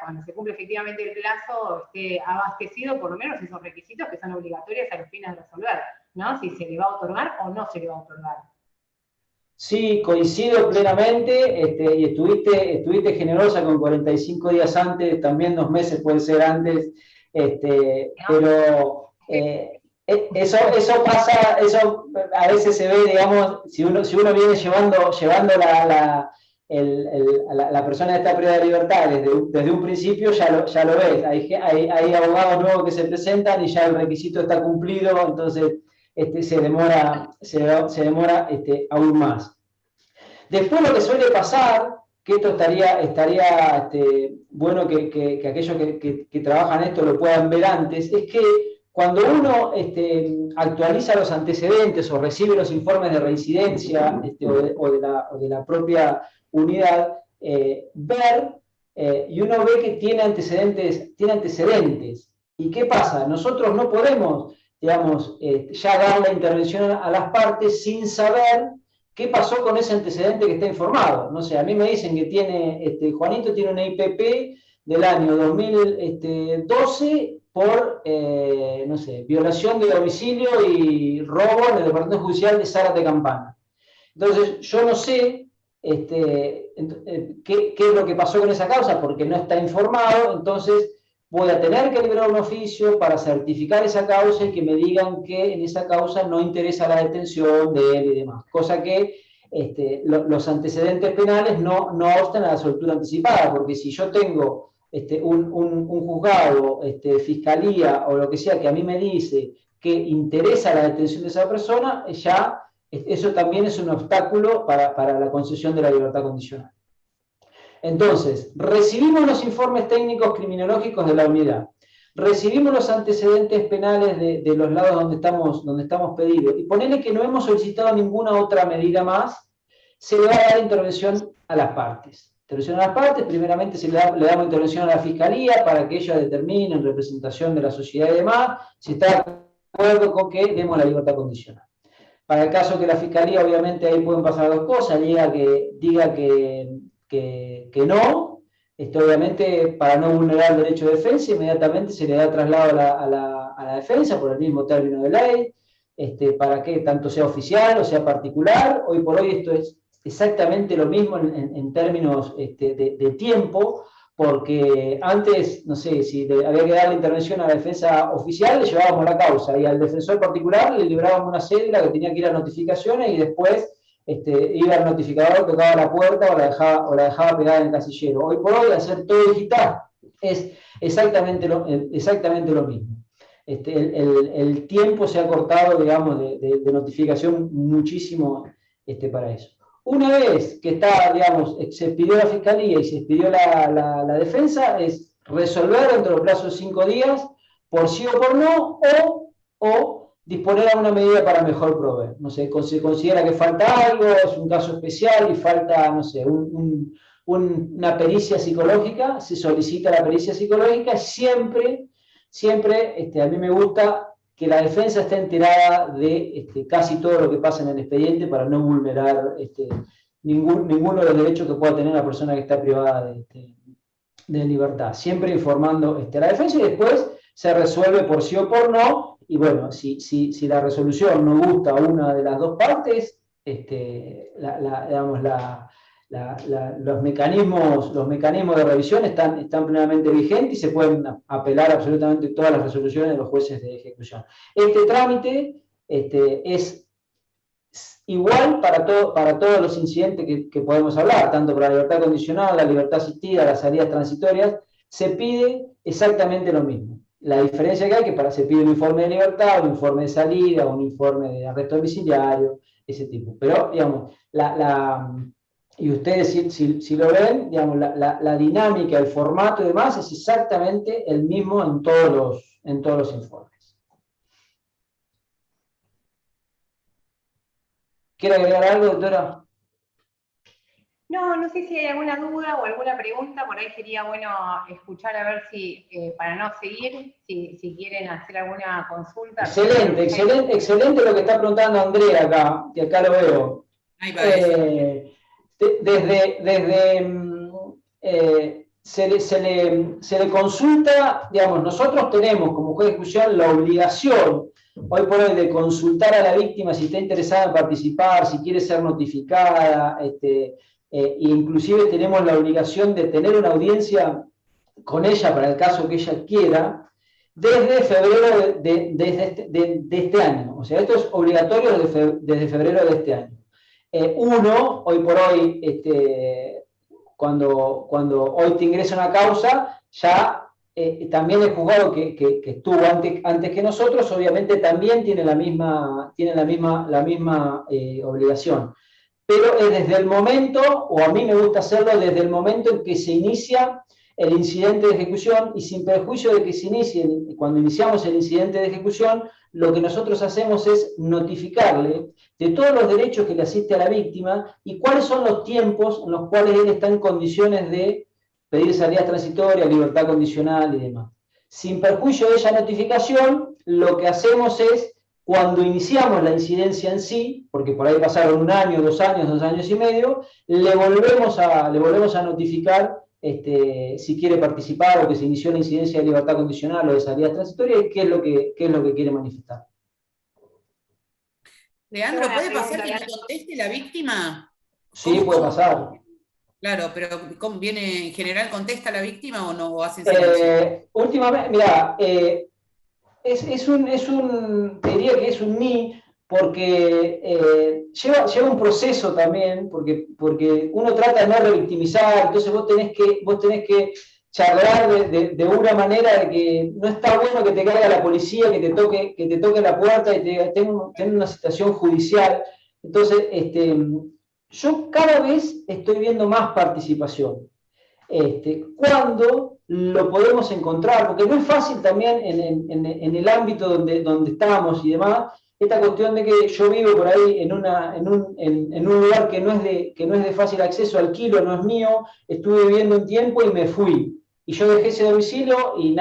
cuando se cumple efectivamente el plazo, esté abastecido por lo menos esos requisitos que son obligatorios a los fines de resolver, ¿no? Si se le va a otorgar o no se le va a otorgar.
Sí, coincido plenamente, y estuviste generosa con 45 días antes, también 2 meses puede ser antes, pero eso pasa, eso a veces se ve, digamos, si uno viene llevando la persona de esta privada de libertad desde un principio, ya lo ves, hay abogados nuevos que se presentan y ya el requisito está cumplido, entonces se demora aún más. Después lo que suele pasar, que esto estaría bueno que aquellos que trabajan esto lo puedan ver antes, es que cuando uno actualiza los antecedentes o recibe los informes de reincidencia o de la propia unidad, y uno ve que tiene antecedentes. ¿Y qué pasa? Nosotros no podemos, digamos, ya dar la intervención a las partes sin saber qué pasó con ese antecedente que está informado. No sé, a mí me dicen que Juanito tiene una IPP del año 2012 por, no sé, violación de domicilio y robo en el Departamento Judicial de Zárate Campana. Entonces, yo no sé qué es lo que pasó con esa causa, porque no está informado, entonces voy a tener que liberar un oficio para certificar esa causa y que me digan que en esa causa no interesa la detención de él y demás. Cosa que los antecedentes penales no obstan a la soltura anticipada, porque si yo tengo un juzgado, fiscalía o lo que sea que a mí me dice que interesa la detención de esa persona, ya eso también es un obstáculo para la concesión de la libertad condicional. Entonces, recibimos los informes técnicos criminológicos de la unidad, recibimos los antecedentes penales de los lados donde estamos pedidos, y ponele que no hemos solicitado ninguna otra medida más, se le va a dar intervención a las partes. Intervención a las partes, primeramente le damos intervención a la Fiscalía para que ella determine en representación de la sociedad y demás si está de acuerdo con que demos la libertad condicional. Para el caso que la Fiscalía, obviamente ahí pueden pasar dos cosas, diga que no, obviamente para no vulnerar el derecho de defensa, inmediatamente se le da traslado a la defensa por el mismo término de ley, para que tanto sea oficial o sea particular. Hoy por hoy esto es exactamente lo mismo en términos de tiempo, porque antes, no sé, si había que dar la intervención a la defensa oficial, le llevábamos la causa, y al defensor particular le librábamos una cédula que tenía que ir a notificaciones y después iba el notificador, tocaba la puerta o la dejaba pegada en el casillero. Hoy por hoy, hacer todo digital es exactamente lo mismo. El tiempo se ha cortado, digamos, de notificación muchísimo para eso. Una vez que está, digamos, se pidió la Fiscalía y se pidió la defensa, es resolver dentro del plazo de 5 días, por sí o por no, o disponer a una medida para mejor proveer. No sé, se considera que falta algo, es un caso especial y falta, no sé, una pericia psicológica, se solicita la pericia psicológica, siempre a mí me gusta que la defensa esté enterada de casi todo lo que pasa en el expediente para no vulnerar ninguno de los derechos que pueda tener una persona que está privada de libertad. Siempre informando a la defensa y después se resuelve por sí o por no. Y bueno, si la resolución no gusta a una de las dos partes, digamos, los mecanismos de revisión están plenamente vigentes y se pueden apelar absolutamente todas las resoluciones de los jueces de ejecución. Este trámite es igual para todos los incidentes que podemos hablar, tanto para la libertad condicional, la libertad asistida, las salidas transitorias, se pide exactamente lo mismo. La diferencia que hay es que se pide un informe de libertad, un informe de salida, un informe de arresto domiciliario, ese tipo. Pero, digamos, y ustedes si lo ven, digamos, la dinámica, el formato y demás es exactamente el mismo en todos los informes. ¿Quiere agregar algo, doctora?
No sé si hay alguna duda o alguna pregunta, por ahí sería bueno escuchar a ver si, para no seguir, si quieren hacer alguna consulta.
Excelente lo que está preguntando Andrea acá, que acá lo veo.
Ahí va.
Se le consulta, digamos, nosotros tenemos como juez de ejecución la obligación hoy por hoy de consultar a la víctima si está interesada en participar, si quiere ser notificada, inclusive tenemos la obligación de tener una audiencia con ella para el caso que ella quiera, desde febrero de este año. O sea, esto es obligatorio desde febrero de este año. Hoy por hoy, cuando hoy te ingresa una causa, ya también el juzgado que estuvo antes que nosotros, obviamente también tiene la misma obligación. Pero es desde el momento, o a mí me gusta hacerlo desde el momento en que se inicia el incidente de ejecución, y sin perjuicio de que se inicie, cuando iniciamos el incidente de ejecución, lo que nosotros hacemos es notificarle de todos los derechos que le asiste a la víctima y cuáles son los tiempos en los cuales él está en condiciones de pedir salida transitoria, libertad condicional y demás. Sin perjuicio de esa notificación, lo que hacemos es, cuando iniciamos la incidencia en sí, porque por ahí pasaron 1 año, 2 años, 2 años y medio, le volvemos a notificar si quiere participar o que se inició la incidencia de libertad condicional o de salida transitoria y qué es lo que quiere manifestar.
Leandro, ¿puede pasar que no conteste la víctima?
Sí, puede pasar.
Claro, pero ¿cómo viene en general? ¿Contesta la víctima o no? ¿O hacen silencio?
Últimamente, mira, te diría que es un ni, porque lleva un proceso también, porque uno trata de no revictimizar, entonces vos tenés que charlar de una manera de que no está bueno que te caiga la policía, que te toque la puerta y tenga una situación judicial. Entonces, yo cada vez estoy viendo más participación. ¿Cuándo lo podemos encontrar? Porque no es fácil también en el ámbito donde estamos y demás, esta cuestión de que yo vivo por ahí en un lugar que no es de fácil acceso, alquilo, no es mío, estuve viviendo un tiempo y me fui. Y yo dejé ese domicilio y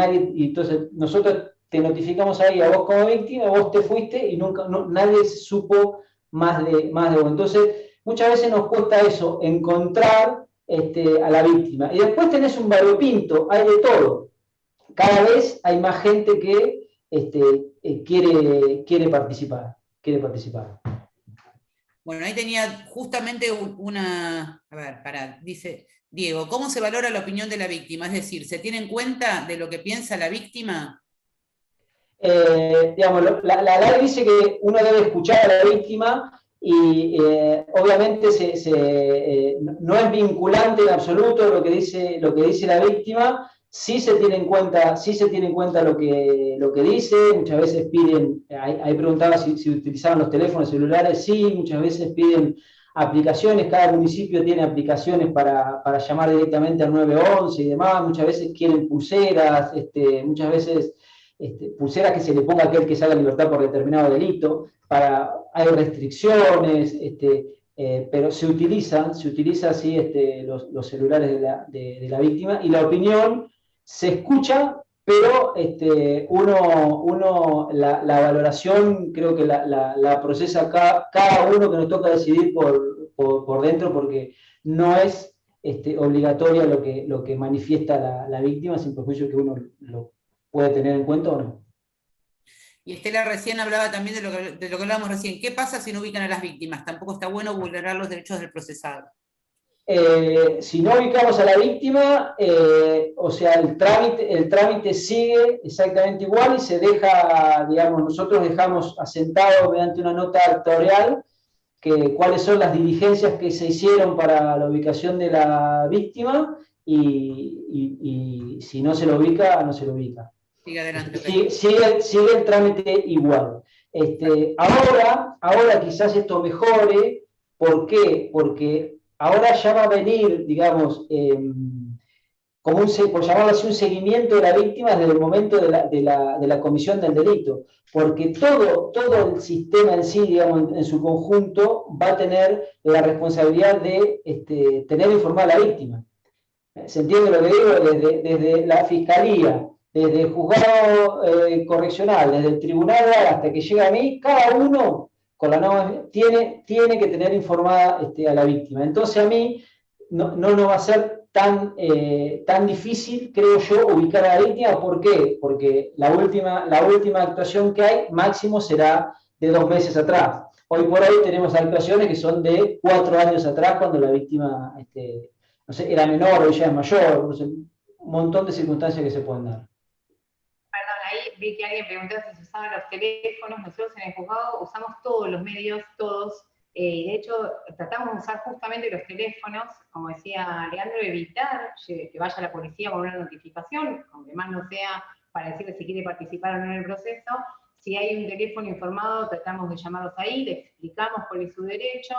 entonces nosotros te notificamos ahí a vos como víctima, vos te fuiste y nadie supo más de vos. Entonces, muchas veces nos cuesta eso, encontrar a la víctima. Y después tenés un variopinto, hay de todo. Cada vez hay más gente que quiere participar.
Bueno, ahí tenía justamente una... A ver, dice Diego, ¿cómo se valora la opinión de la víctima? Es decir, ¿se tiene en cuenta de lo que piensa la víctima?
Digamos, la ley dice que uno debe escuchar a la víctima y obviamente no es vinculante en absoluto lo que dice la víctima. Sí se tiene en cuenta lo que dice. Muchas veces piden, ahí preguntaba si utilizaban los teléfonos celulares. Sí, muchas veces piden aplicaciones. Cada municipio tiene aplicaciones para llamar directamente al 911 y demás. Muchas veces quieren pulseras, muchas veces pulseras que se le ponga a aquel que salga en libertad por determinado delito. Hay restricciones, pero se utiliza así los celulares de la víctima, y la opinión se escucha pero la valoración creo que la procesa cada uno, que nos toca decidir por dentro, porque no es obligatoria lo que manifiesta la víctima, sin perjuicio que uno lo puede tener en cuenta o no.
Y Estela recién hablaba también de lo que hablábamos recién. ¿Qué pasa si no ubican a las víctimas? Tampoco está bueno vulnerar los derechos del procesado.
Si no ubicamos a la víctima, o sea, el trámite sigue exactamente igual y se deja, digamos, nosotros dejamos asentado mediante una nota actorial cuáles son las diligencias que se hicieron para la ubicación de la víctima y si no se lo ubica, no se lo ubica.
Sigue adelante.
Sigue el trámite igual. Ahora quizás esto mejore. ¿Por qué? Porque ahora ya va a venir, digamos, como por llamarlo así, un seguimiento de la víctima desde el momento de la comisión del delito, porque todo el sistema en sí, digamos, en su conjunto, va a tener la responsabilidad de tener informada a la víctima. ¿Se entiende lo que digo? Desde la fiscalía, desde el juzgado correccional, desde el tribunal hasta que llega a mí, cada uno con la norma tiene que tener informada a la víctima. Entonces a mí no va a ser tan difícil, creo yo, ubicar a la víctima. ¿Por qué? Porque la última actuación que hay máximo será de 2 meses atrás. Hoy por hoy tenemos actuaciones que son de 4 años atrás, cuando la víctima no sé, era menor o ya es mayor, no sé, un montón de circunstancias que se pueden dar.
Perdón, ahí vi que alguien preguntó si se usaban los teléfonos. Nosotros en el juzgado usamos todos los medios, todos. De hecho, tratamos de usar justamente los teléfonos, como decía Leandro, evitar que vaya la policía con una notificación, aunque más no sea para decirle si quiere participar o no en el proceso. Si hay un teléfono informado, tratamos de llamarlos ahí, le explicamos cuál es su derecho,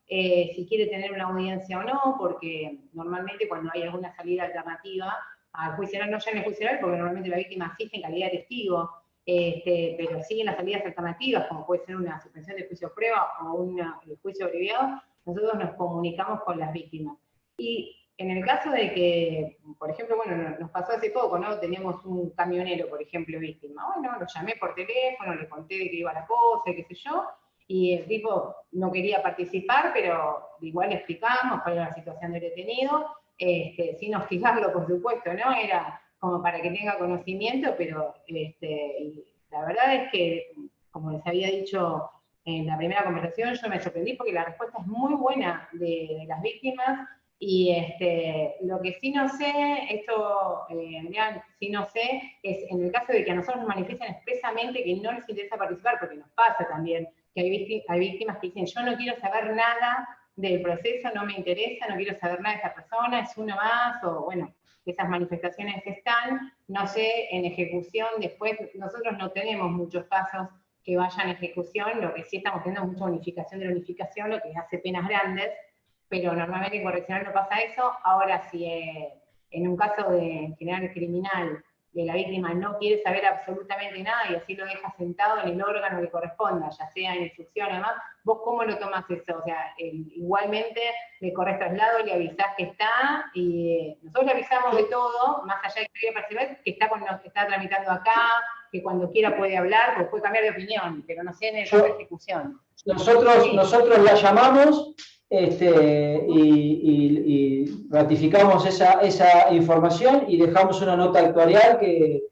si quiere tener una audiencia o no, porque normalmente cuando hay alguna salida alternativa al juicio oral, no ya en el juicio oral, porque normalmente la víctima asiste en calidad de testigo, pero sí en las salidas alternativas, como puede ser una suspensión de juicio prueba o un juicio abreviado, nosotros nos comunicamos con las víctimas. Y en el caso de que, por ejemplo, bueno, nos pasó hace poco, ¿no? Teníamos un camionero, por ejemplo, víctima. Bueno, lo llamé por teléfono, le conté de qué iba la cosa, qué sé yo, y el tipo no quería participar, pero igual le explicamos cuál era la situación del detenido, sin hostigarlo, por supuesto, ¿no? Era como para que tenga conocimiento, pero y la verdad es que, como les había dicho en la primera conversación, yo me sorprendí porque la respuesta es muy buena de las víctimas, y lo que sí no sé, sí no sé, es en el caso de que a nosotros nos manifiesten expresamente que no les interesa participar, porque nos pasa también, que hay víctimas que dicen, yo no quiero saber nada del proceso, no me interesa, no quiero saber nada de esta persona, es uno más, o bueno, esas manifestaciones están, no sé, en ejecución después, nosotros no tenemos muchos casos que vayan a ejecución, lo que sí estamos teniendo mucha unificación de la unificación, lo que hace penas grandes, pero normalmente en correccional no pasa eso. Ahora, si en un caso de general criminal de la víctima no quiere saber absolutamente nada y así lo deja sentado en el órgano que corresponda, ya sea en instrucción o demás, ¿vos cómo lo tomás eso? O sea, igualmente le corres traslado, le avisás que está, y nosotros le avisamos de todo, más allá de que quiera participar, que está tramitando acá, que cuando quiera puede hablar, porque puede cambiar de opinión, pero no sé en el caso de ejecución.
Nosotros la llamamos y ratificamos esa información y dejamos una nota actuarial que,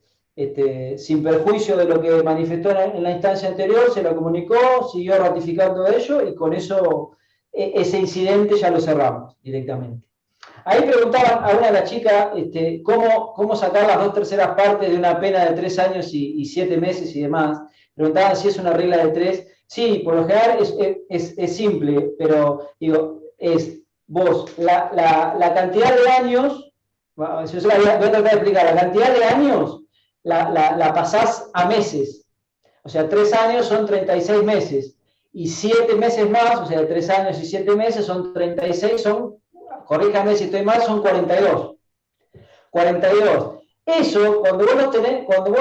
sin perjuicio de lo que manifestó en la instancia anterior, se lo comunicó, siguió ratificando ello y con eso ese incidente ya lo cerramos directamente. Ahí preguntaban a una de las chicas cómo sacar las 2/3 partes de una pena de 3 años y 7 meses y demás. Preguntaban si es una regla de 3. Sí, por lo general es simple, pero digo, la cantidad de años, voy a tratar de explicar, la cantidad de años la pasás a meses. O sea, 3 años son 36 meses, y 7 meses más, o sea, 3 años y 7 meses son 36, corríjame si estoy mal, son 42. 42. Eso, cuando vos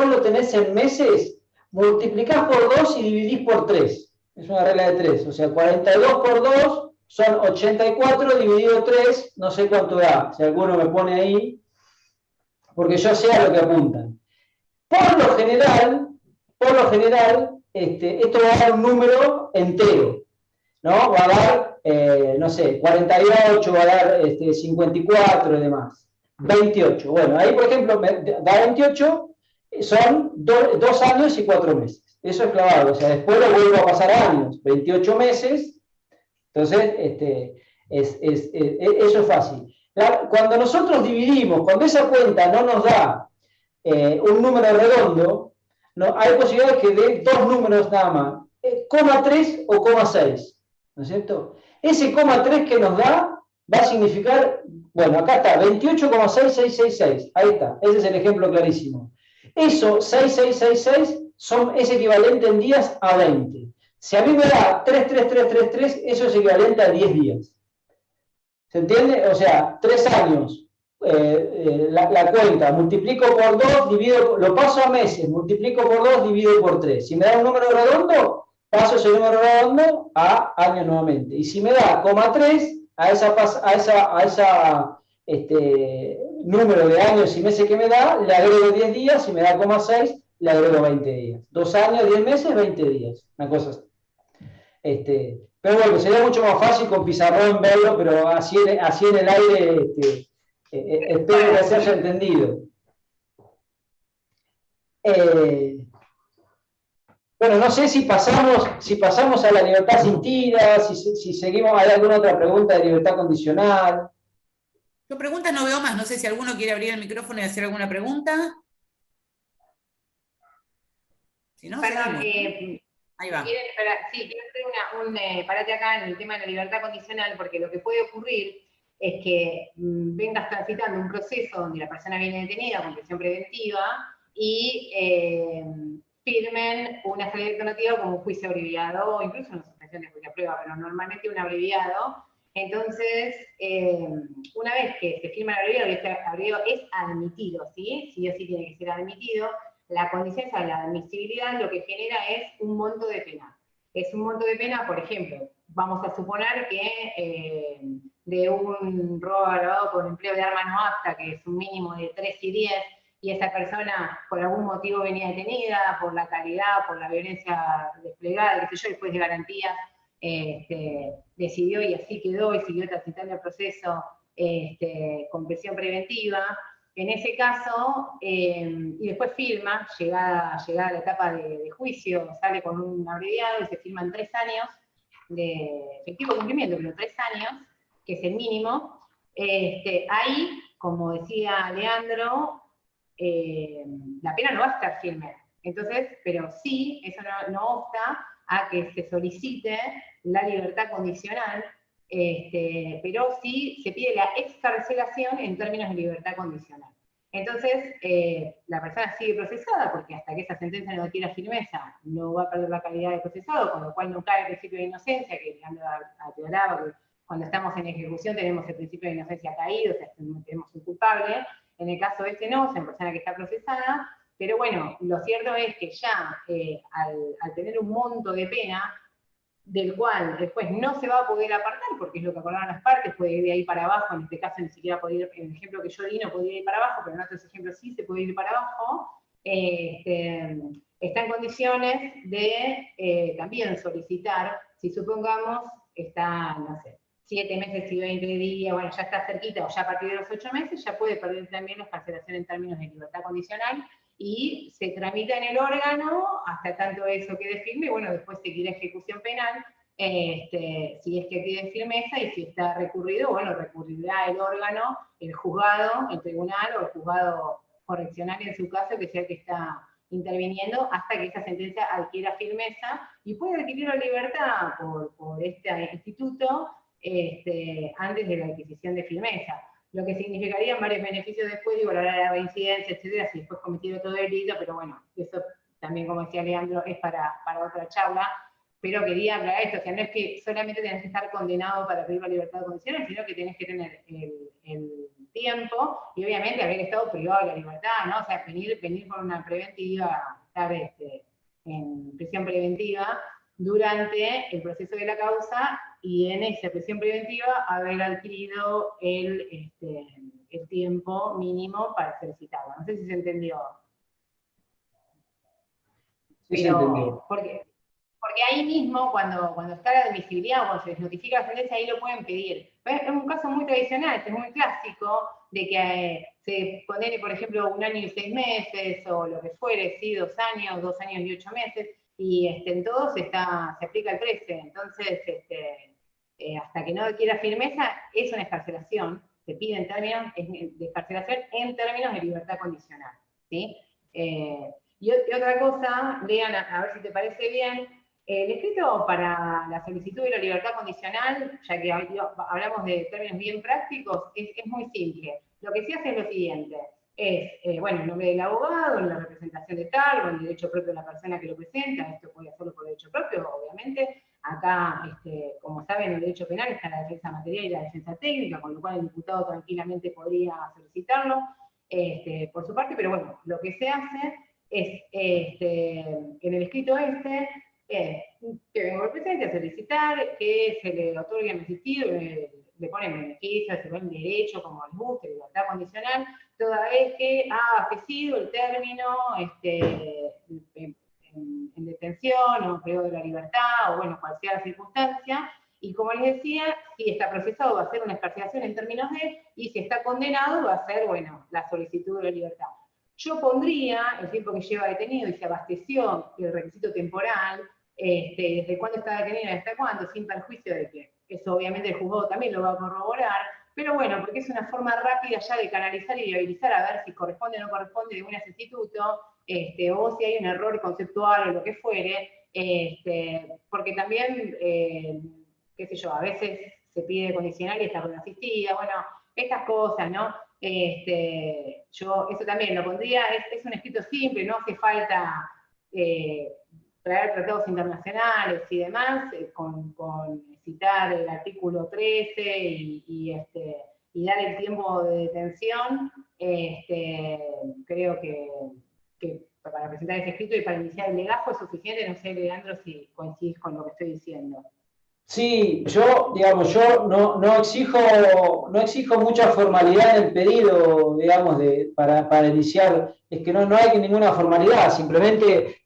lo tenés en meses, multiplicás por 2 y dividís por 3. Es una regla de 3. O sea, 42 por 2 son 84 dividido 3, no sé cuánto da. Si alguno me pone ahí, porque yo sé a lo que apuntan. Por lo general, esto va a dar un número entero, ¿no? Va a dar, no sé, 48, va a dar 54 y demás. 28. Bueno, ahí, por ejemplo, da 28, son 2 años y 4 meses. Eso es clavado, o sea, después lo vuelvo a pasar años, 28 meses. Entonces, eso es fácil. Cuando nosotros dividimos, cuando esa cuenta no nos da un número redondo, ¿no? Hay posibilidades que dé 2 números nada más, coma 3 o coma 6, ¿no es cierto? Ese coma 3 que nos da va a significar, bueno, acá está, 28,6666, ahí está, ese es el ejemplo clarísimo. Eso, 6666, es equivalente en días a 20. Si a mí me da 33333, eso es equivalente a 10 días. ¿Se entiende? O sea, 3 años, la cuenta, multiplico por 2, lo paso a meses, multiplico por 2, divido por 3. Si me da un número redondo, paso ese número redondo a años nuevamente. Y si me da coma 3, a esa número de años y meses que me da, le agrego 10 días, si me da coma 6, le agrego 20 días. 2 años, 10 meses, 20 días. Una cosa así. Pero bueno, sería mucho más fácil con pizarrón verlo, pero así en el aire espero que se haya entendido. Bueno, no sé si pasamos a la libertad asistida, si seguimos, ¿hay alguna otra pregunta de libertad condicional?
Yo preguntas no veo más, no sé si alguno quiere abrir el micrófono y hacer alguna pregunta. Si no,
perdón,
ahí va.
quiero hacer parate acá en el tema de la libertad condicional, porque lo que puede ocurrir es que vengas transitando un proceso donde la persona viene detenida con prisión preventiva y firmen una salida alternativa como un juicio abreviado o incluso una suspensión de juicio a prueba, pero normalmente un abreviado. Entonces, una vez que se firma el abreviado y este abreviado es admitido, ¿sí? Sí o sí tiene que ser admitido, la condición de la admisibilidad lo que genera es un monto de pena. Es un monto de pena, por ejemplo, vamos a suponer que de un robo agravado por empleo de arma no apta, que es un mínimo de 3 y 10, y esa persona por algún motivo venía detenida, por la calidad, por la violencia desplegada, qué sé yo, después de garantías, decidió y así quedó y siguió transitando el proceso con prisión preventiva. En ese caso, y después firma, llegada a la etapa de juicio, sale con un abreviado y se firman 3 años de efectivo cumplimiento, pero 3 años, que es el mínimo. Ahí, como decía Leandro, la pena no va a estar firme. Entonces, pero sí, eso no obsta a que se solicite la libertad condicional, pero sí se pide la excarcelación en términos de libertad condicional. Entonces, la persona sigue procesada, porque hasta que esa sentencia no adquiera firmeza, no va a perder la calidad de procesado, con lo cual no cae el principio de inocencia, que aclaraba que cuando estamos en ejecución tenemos el principio de inocencia caído, o sea, tenemos un culpable. En el caso este no, es una persona que está procesada, pero bueno, lo cierto es que ya al tener un monto de pena, del cual después no se va a poder apartar, porque es lo que acordaron las partes, puede ir de ahí para abajo, en este caso ni siquiera puede ir, en el ejemplo que yo di no podía ir para abajo, pero en otros ejemplos sí se puede ir para abajo, está en condiciones de también solicitar, si supongamos está, no sé, 7 meses y 20 días, bueno, ya está cerquita, o ya a partir de los 8 meses, ya puede perder también la excarcelación en términos de libertad condicional, y se tramita en el órgano hasta tanto eso quede firme, y bueno, después seguirá ejecución penal, si es que tiene firmeza, y si está recurrido, bueno, recurrirá el órgano, el juzgado, el tribunal o el juzgado correccional en su caso, que sea el que está interviniendo, hasta que esa sentencia adquiera firmeza, y puede adquirir la libertad por este instituto antes de la adquisición de firmeza. Lo que significaría varios beneficios después, digo, la hora de la reincidencia, etcétera, si después cometido todo delito, pero bueno, eso también, como decía Leandro, es para otra charla, pero quería aclarar esto, o sea, no es que solamente tenés que estar condenado para pedir la libertad condicional, sino que tenés que tener el tiempo, y obviamente haber estado privado de la libertad, ¿no? O sea, venir por una preventiva, estar en prisión preventiva, durante el proceso de la causa, y en esa prisión preventiva haber adquirido el tiempo mínimo para solicitarla. No sé si se entendió.
Sí, se entendió.
Porque ahí mismo, cuando está la admisibilidad o cuando se les notifica la sentencia, ahí lo pueden pedir. Es un caso muy tradicional, es muy clásico, de que se condene, por ejemplo, 1 año y 6 meses, o lo que fuere, sí, 2 años, 2 años y 8 meses, y en todos se aplica el 13. Entonces, hasta que no adquiera firmeza, es una excarcelación, se pide en términos de excarcelación en términos de libertad condicional, ¿sí? Y otra cosa, lean, a ver si te parece bien, el escrito para la solicitud de la libertad condicional, ya que hablamos de términos bien prácticos, es muy simple. Lo que se hace es lo siguiente, bueno, el nombre del abogado, la representación de tal, o el derecho propio de la persona que lo presenta, esto puede hacerlo por derecho propio, obviamente. Acá, como saben, en el derecho penal está la defensa material y la defensa técnica, con lo cual el diputado tranquilamente podría solicitarlo, por su parte, pero bueno, lo que se hace es, en el escrito que vengo al presente a solicitar que se le otorgue el asistido, le ponen beneficios, se ponen derecho, como les guste, libertad condicional, toda vez que ha abastecido el término en detención o periodo de la libertad, o bueno, cual sea la circunstancia, y como les decía, si está procesado va a ser una excarcelación en términos de, y si está condenado va a ser, bueno, la solicitud de la libertad. Yo pondría el tiempo que lleva detenido y se abasteció el requisito temporal, desde cuándo está detenido y hasta cuándo, sin perjuicio de que eso obviamente el juzgado también lo va a corroborar, pero bueno, porque es una forma rápida ya de canalizar y viabilizar a ver si corresponde o no corresponde de un instituto, o si hay un error conceptual o lo que fuere, porque también, qué sé yo, a veces se pide condicional y está con asistida, bueno, estas cosas, ¿no? Yo eso también lo pondría, es un escrito simple, no hace falta traer tratados internacionales y demás, con citar el artículo 13 y dar el tiempo de detención, creo que para presentar ese escrito y para iniciar el legajo es suficiente. No sé, Leandro, si coincidís con lo que estoy diciendo.
Sí, yo no exijo mucha formalidad en el pedido, digamos, para iniciar, es que no hay ninguna formalidad, simplemente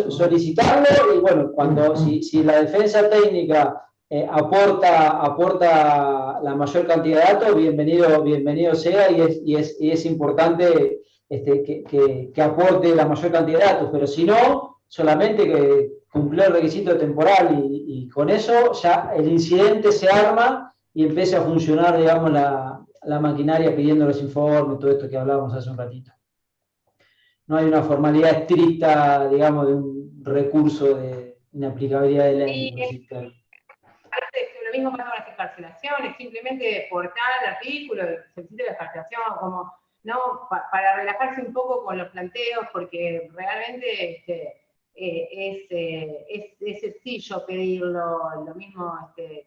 solicitarlo y bueno, si la defensa técnica aporta la mayor cantidad de datos, bienvenido sea, y es importante que aporte la mayor cantidad de datos, pero si no, solamente que cumplió el requisito temporal y con eso ya el incidente se arma y empieza a funcionar, digamos, la maquinaria pidiendo los informes, todo esto que hablábamos hace un ratito. No hay una formalidad estricta, digamos, de un recurso de inaplicabilidad de ley.
Sí, lo mismo pasa con las excarcelaciones, simplemente portal, artículo, solicito la excarcelación, como, ¿no? Para relajarse un poco con los planteos, porque realmente es sencillo pedirlo, lo mismo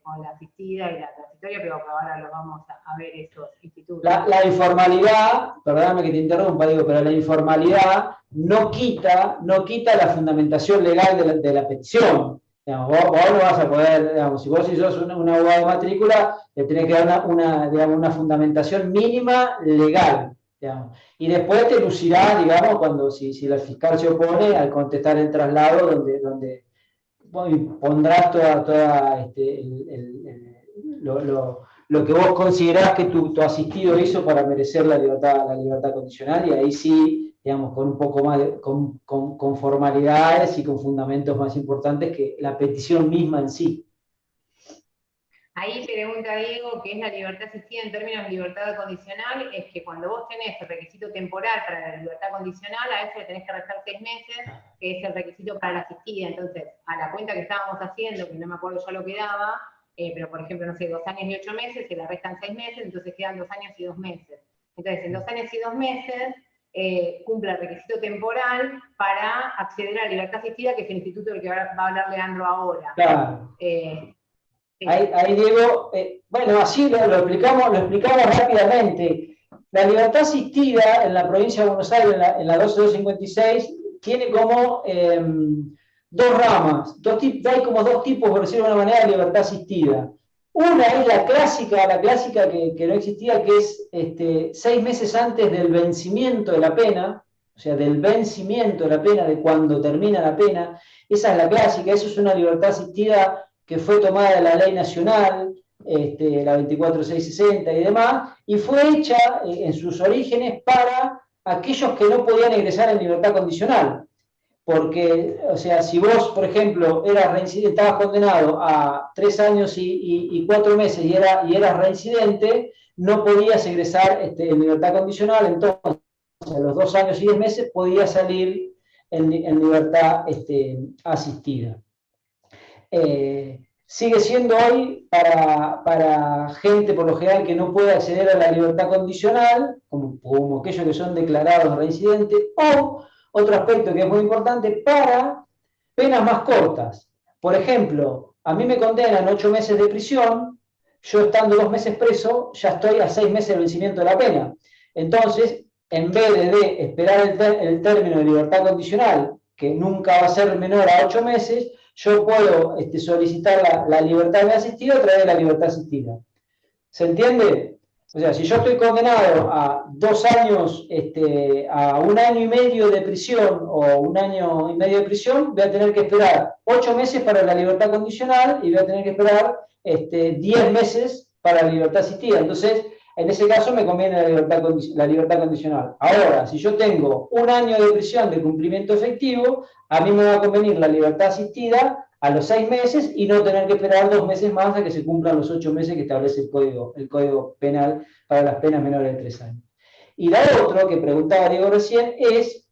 con la asistida y la transitoria, pero ahora lo vamos a ver esos institutos.
La informalidad, perdóname que te interrumpa, digo, pero la informalidad no quita la fundamentación legal de la petición. Digamos, vos no vas a poder, digamos, si vos sos un abogado de matrícula, le tenés que dar una fundamentación mínima legal. Digamos. Y después te lucirá, digamos, cuando si la fiscal se opone al contestar el traslado, donde pondrás lo que vos considerás que tu asistido hizo para merecer la libertad condicional, y ahí sí, digamos, con un poco más con formalidades y con fundamentos más importantes que la petición misma en sí.
Ahí pregunta Diego, ¿qué es la libertad asistida en términos de libertad condicional? Es que cuando vos tenés el requisito temporal para la libertad condicional, a eso le tenés que restar 6 meses, que es el requisito para la asistida. Entonces, a la cuenta que estábamos haciendo, que no me acuerdo ya lo que daba, pero por ejemplo, no sé, 2 años y 8 meses, se le restan 6 meses, entonces quedan 2 años y 2 meses. Entonces, en 2 años y 2 meses, cumple el requisito temporal para acceder a la libertad asistida, que es el instituto del que va a hablar Leandro ahora.
Claro. Ahí Diego, bueno, así lo explicamos rápidamente. La libertad asistida en la provincia de Buenos Aires, en la 12256, tiene como 2 ramas, hay como 2 tipos, por decirlo de una manera, de libertad asistida. Una es la clásica que no existía, que es 6 meses antes del vencimiento de la pena, o sea, del vencimiento de la pena, de cuando termina la pena. Esa es la clásica, eso es una libertad asistida que fue tomada de la ley nacional, la 24660 y demás, y fue hecha en sus orígenes para aquellos que no podían ingresar en libertad condicional. Porque, o sea, si vos, por ejemplo, eras reincidente, estabas condenado a 3 años y 4 meses y eras reincidente, no podías ingresar en libertad condicional, entonces a los 2 años y 10 meses podías salir en libertad asistida. Sigue siendo hoy para gente por lo general que no puede acceder a la libertad condicional, como aquellos que son declarados reincidentes, o otro aspecto que es muy importante, para penas más cortas. Por ejemplo, a mí me condenan 8 meses de prisión, yo estando 2 meses preso, ya estoy a 6 meses del vencimiento de la pena. Entonces, en vez de esperar el término de libertad condicional, que nunca va a ser menor a 8 meses, yo puedo solicitar la libertad de asistido a través de la libertad asistida. ¿Se entiende? O sea, si yo estoy condenado a 2 años, a 1 año y medio de prisión o 1 año y medio de prisión, voy a tener que esperar 8 meses para la libertad condicional y voy a tener que esperar 10 meses para la libertad asistida. Entonces, en ese caso me conviene la libertad condicional. Ahora, si yo tengo 1 año de prisión de cumplimiento efectivo, a mí me va a convenir la libertad asistida a los 6 meses y no tener que esperar 2 meses más a que se cumplan los 8 meses que establece el Código Penal para las penas menores de 3 años. Y la otra que preguntaba Diego recién es,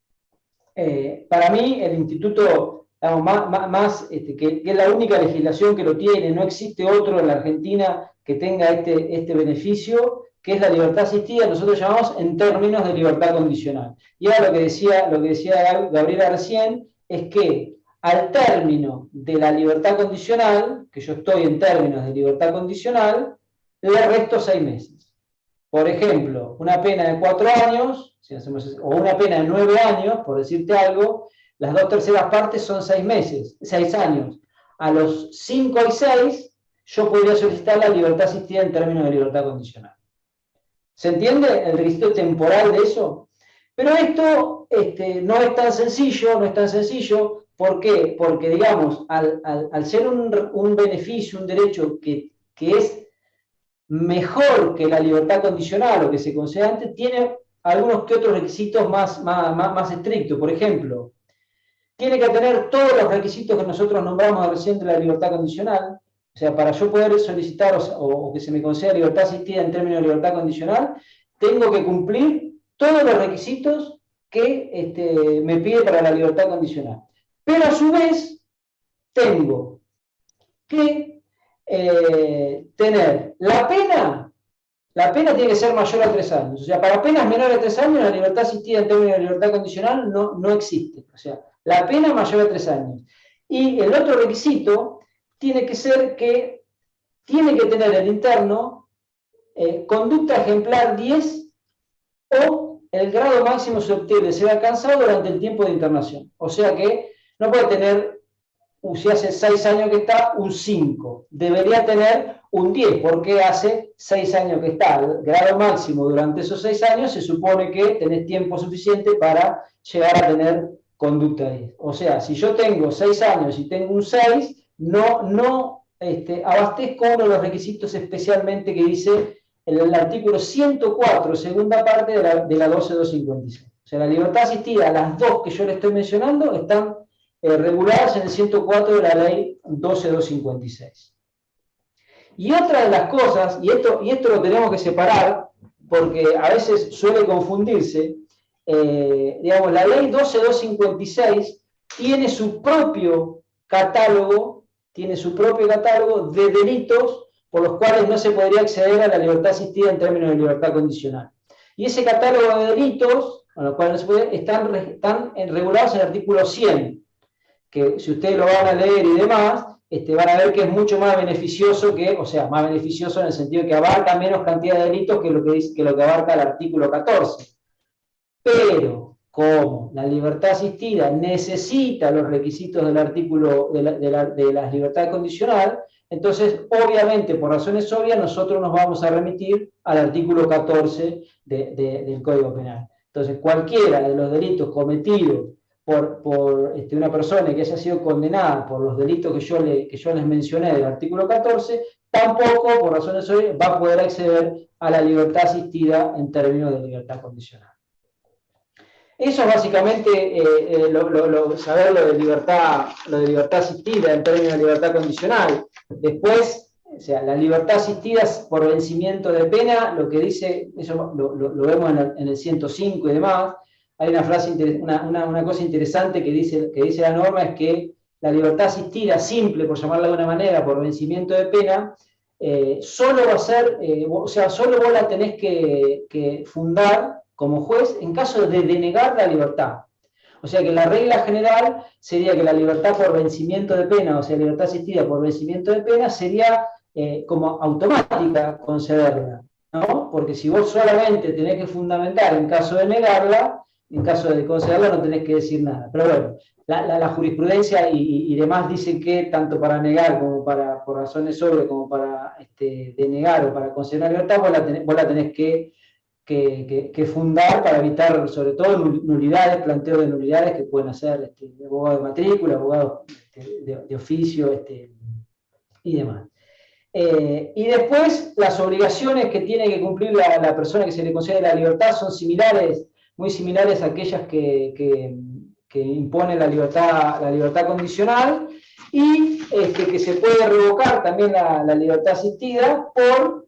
para mí, el instituto, digamos, que es la única legislación que lo tiene, no existe otro en la Argentina que tenga este beneficio, que es la libertad asistida, nosotros llamamos en términos de libertad condicional. Y ahora lo que decía Gabriela recién es que al término de la libertad condicional, que yo estoy en términos de libertad condicional, le resto 6 meses. Por ejemplo, una pena de 4 años, o una pena de 9 años, por decirte algo, las 2/3 partes son 6 años. A los 5 y 6, yo podría solicitar la libertad asistida en términos de libertad condicional. ¿Se entiende el requisito temporal de eso? Pero esto no es tan sencillo, ¿por qué? Porque, digamos, al ser un beneficio, un derecho que es mejor que la libertad condicional o que se concede antes, tiene algunos que otros requisitos más estrictos. Por ejemplo, tiene que tener todos los requisitos que nosotros nombramos recién de la libertad condicional. O sea, para yo poder solicitar o que se me conceda libertad asistida en términos de libertad condicional, tengo que cumplir todos los requisitos que me pide para la libertad condicional. Pero a su vez, tengo que tener la pena tiene que ser mayor a 3 años. O sea, para penas menores a 3 años, la libertad asistida en términos de libertad condicional no existe. O sea, la pena mayor a 3 años. Y el otro requisito tiene que ser que tiene que tener el interno conducta ejemplar 10 o el grado máximo susceptible de ser alcanzado durante el tiempo de internación. O sea que no puede tener, si hace 6 años que está, un 5. Debería tener un 10, porque hace 6 años que está. El grado máximo durante esos 6 años se supone que tenés tiempo suficiente para llegar a tener conducta 10. O sea, si yo tengo 6 años y tengo un 6, no abastezco uno de los requisitos especialmente que dice el artículo 104, segunda parte de la 12256. O sea, la libertad asistida, las dos que yo le estoy mencionando, están reguladas en el 104 de la ley 12256. Y otra de las cosas, y esto lo tenemos que separar, porque a veces suele confundirse, digamos, la ley 12256 tiene su propio catálogo de delitos por los cuales no se podría acceder a la libertad asistida en términos de libertad condicional. Y ese catálogo de delitos, a los cuales no se puede, están regulados en el artículo 100, que si ustedes lo van a leer y demás, van a ver que es mucho más beneficioso más beneficioso en el sentido que abarca menos cantidad de delitos que lo que abarca el artículo 14. Pero, como la libertad asistida necesita los requisitos del artículo de la libertad condicional, entonces, obviamente, por razones obvias, nosotros nos vamos a remitir al artículo 14 del Código Penal. Entonces, cualquiera de los delitos cometidos por una persona que haya sido condenada por los delitos que yo les mencioné del artículo 14, tampoco, por razones obvias, va a poder acceder a la libertad asistida en términos de libertad condicional. Eso es básicamente saber lo de libertad asistida en términos de libertad condicional. Después, o sea, la libertad asistida por vencimiento de pena, lo que dice, eso lo vemos en el 105 y demás. Hay una frase, una cosa interesante que dice la norma, es que la libertad asistida simple, por llamarla de alguna manera, por vencimiento de pena, solo va a ser, o sea, solo vos la tenés que fundar como juez en caso de denegar la libertad. O sea que la regla general sería que la libertad por vencimiento de pena, o sea, libertad asistida por vencimiento de pena, sería como automática concederla, ¿no? Porque si vos solamente tenés que fundamentar en caso de negarla, en caso de concederla no tenés que decir nada. Pero bueno, la jurisprudencia y demás dicen que tanto para negar como por razones obvias, como para denegar o para conceder la libertad, vos la tenés que fundar para evitar, sobre todo, nulidades, planteo de nulidades que pueden hacer abogados de matrícula, abogados de oficio y demás. Y después, las obligaciones que tiene que cumplir la persona que se le concede la libertad son muy similares a aquellas que impone la libertad condicional, y que se puede revocar también la libertad asistida por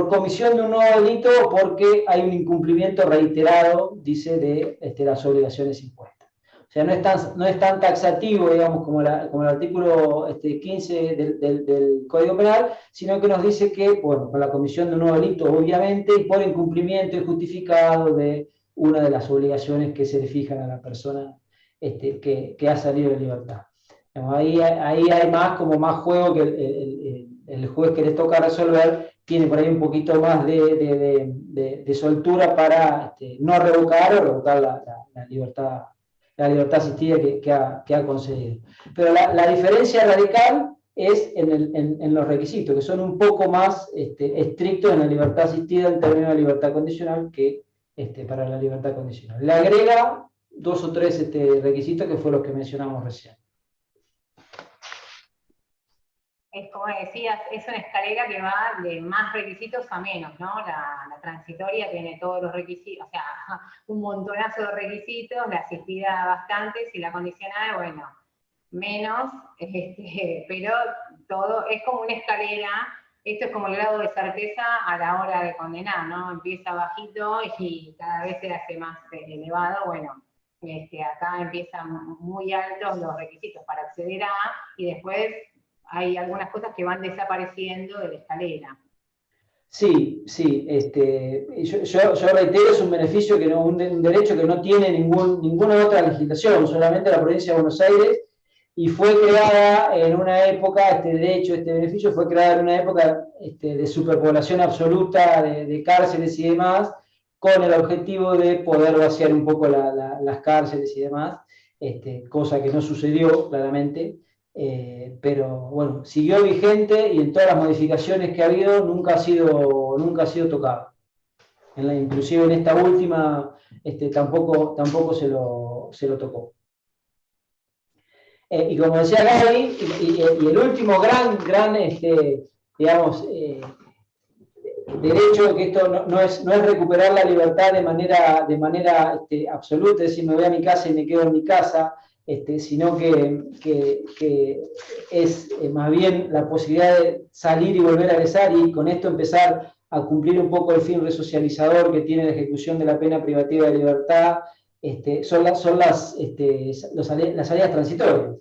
comisión de un nuevo delito, porque hay un incumplimiento reiterado, dice, de las obligaciones impuestas. O sea, no es tan taxativo, digamos, como el artículo 15 del Código Penal, sino que nos dice que, bueno, con la comisión de un nuevo delito, obviamente, y por incumplimiento injustificado de una de las obligaciones que se le fijan a la persona que ha salido de libertad. Ahí hay más juego que el juez que les toca resolver tiene por ahí un poquito más de soltura para no revocar o revocar la libertad asistida que ha concedido. Pero la diferencia radical es en los requisitos, que son un poco más estrictos en la libertad asistida en términos de libertad condicional que para la libertad condicional. Le agrega 2 o 3 requisitos que fue los que mencionamos recién.
Es como decías, es una escalera que va de más requisitos a menos, ¿no? La transitoria tiene todos los requisitos, o sea, un montonazo de requisitos, la asistida bastantes y la condicional, bueno, menos, pero todo es como una escalera. Esto es como el grado de certeza a la hora de condenar, ¿no? Empieza bajito y cada vez se hace más elevado. Bueno, acá empiezan muy altos los requisitos para acceder a, y después hay algunas cosas que van desapareciendo de la escalera.
Sí. Yo reitero, es un beneficio, un derecho que no tiene ninguna otra legislación, solamente la provincia de Buenos Aires, y fue creada en una época, este beneficio fue creado en una época de superpoblación absoluta de cárceles y demás, con el objetivo de poder vaciar un poco las cárceles y demás, cosa que no sucedió claramente. Pero bueno, siguió vigente y en todas las modificaciones que ha habido nunca ha sido tocado. Inclusive en esta última tampoco se lo tocó. Y como decía Gaby, y el último gran digamos, derecho, que esto no es recuperar la libertad de manera absoluta, es decir, me voy a mi casa y me quedo en mi casa, sino que es más bien la posibilidad de salir y volver a egresar, y con esto empezar a cumplir un poco el fin resocializador que tiene la ejecución de la pena privativa de libertad. Son las salidas transitorias.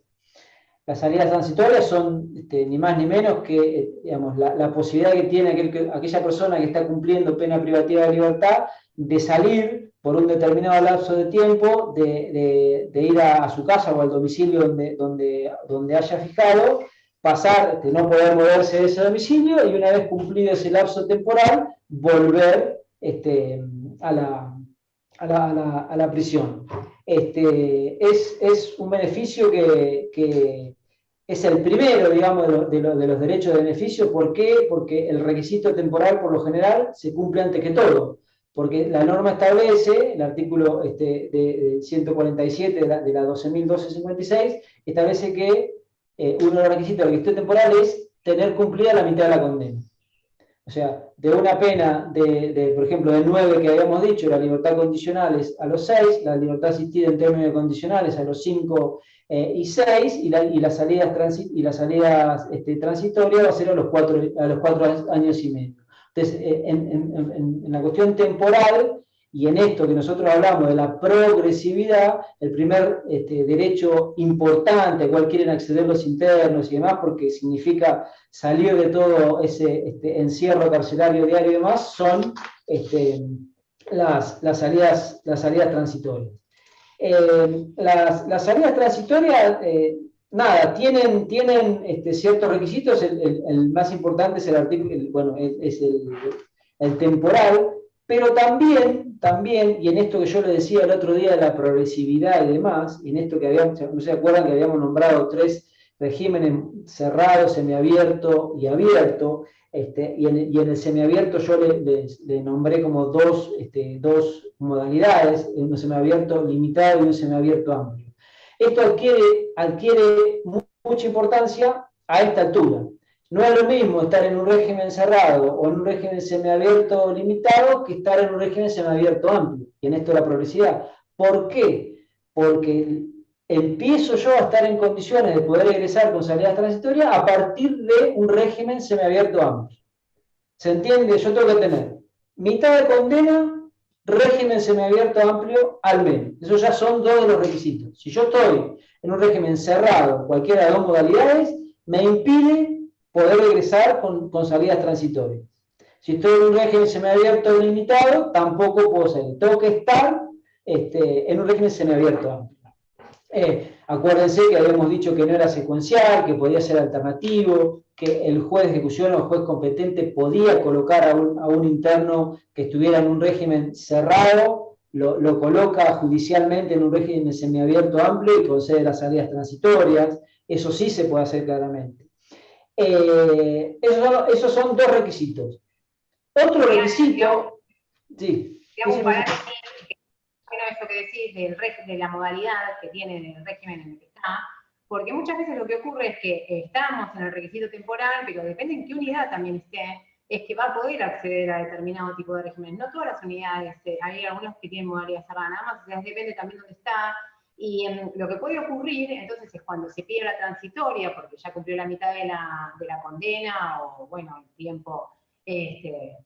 Las salidas transitorias son ni más ni menos que digamos, la posibilidad que tiene aquella persona que está cumpliendo pena privativa de libertad de salir por un determinado lapso de tiempo, de ir a su casa o al domicilio donde haya fijado, pasar, no poder moverse de ese domicilio, y una vez cumplido ese lapso temporal, volver a la prisión. Es un beneficio que es el primero, digamos, de los derechos de beneficio. ¿Por qué? Porque el requisito temporal, por lo general, se cumple antes que todo. porque la norma establece, el artículo de 147 de la 12.1256, establece que uno de los requisitos del requisito temporal es tener cumplida la mitad de la condena. O sea, de una pena, por ejemplo, de 9 que habíamos dicho, la libertad condicional es a los 6, la libertad asistida en términos de condicionales a los 5 y 6, y las salidas transitorias va a ser a los 4 años y medio. Entonces, en la cuestión temporal, y en esto que nosotros hablamos de la progresividad, el primer derecho importante al cual quieren acceder los internos y demás, porque significa salir de todo ese encierro carcelario diario y demás, son las salidas transitorias. Las salidas transitorias, nada, tienen ciertos requisitos. El más importante es el artículo, es el temporal, pero también, y en esto que yo le decía el otro día de la progresividad y demás, y en esto que no se acuerdan que habíamos nombrado 3 regímenes: cerrado, semiabierto y abierto, y en el semiabierto yo le nombré como dos modalidades, un semiabierto limitado y un semiabierto amplio. Esto adquiere mucha importancia a esta altura. No es lo mismo estar en un régimen cerrado o en un régimen semiabierto limitado que estar en un régimen semiabierto amplio, y en esto la progresividad. ¿Por qué? Porque empiezo yo a estar en condiciones de poder egresar con salidas transitorias a partir de un régimen semiabierto amplio. ¿Se entiende? Yo tengo que tener mitad de condena, régimen semiabierto amplio al menos. Esos ya son 2 de los requisitos. Si yo estoy en un régimen cerrado, cualquiera de 2 modalidades, me impide poder egresar con salidas transitorias. Si estoy en un régimen semiabierto limitado, tampoco puedo salir. Tengo que estar en un régimen semiabierto amplio. Acuérdense que habíamos dicho que no era secuencial, que podía ser alternativo, que el juez de ejecución o el juez competente podía colocar a un interno que estuviera en un régimen cerrado, lo coloca judicialmente en un régimen semiabierto amplio y concede las salidas transitorias. Eso sí se puede hacer claramente. Esos son 2 requisitos. Otro requisito... Sí.
Bueno, eso que decís de la modalidad que tiene el régimen en el que está, porque muchas veces lo que ocurre es que estamos en el requisito temporal, pero depende en qué unidad también esté, es que va a poder acceder a determinado tipo de régimen. No todas las unidades, hay algunos que tienen modalidad cerrada, nada más, o sea, depende también de dónde está. Y lo que puede ocurrir, entonces, es cuando se pide la transitoria, porque ya cumplió la mitad de la condena, o bueno, el tiempo,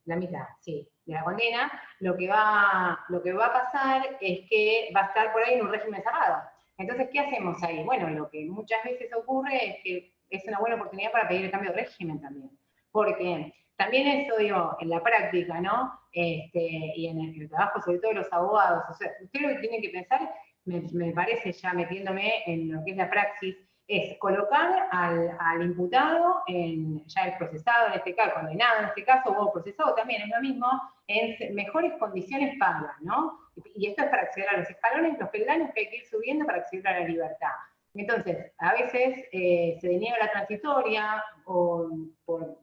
la mitad, sí, de la condena, lo que va a pasar es que va a estar por ahí en un régimen cerrado. Entonces, ¿qué hacemos ahí? Bueno, lo que muchas veces ocurre es que es una buena oportunidad para pedir el cambio de régimen también. Porque también eso, digo, en la práctica, ¿no? Y en el trabajo, sobre todo de los abogados, o sea, ustedes lo que tienen que pensar, me parece, ya metiéndome en lo que es la praxis, es colocar al imputado, ya el procesado en este caso, condenado en este caso, o procesado también, es lo mismo, en mejores condiciones pagas, ¿no? Y esto es para acceder a los escalones, los peldaños que hay que ir subiendo para acceder a la libertad. Entonces, a veces se deniega la transitoria por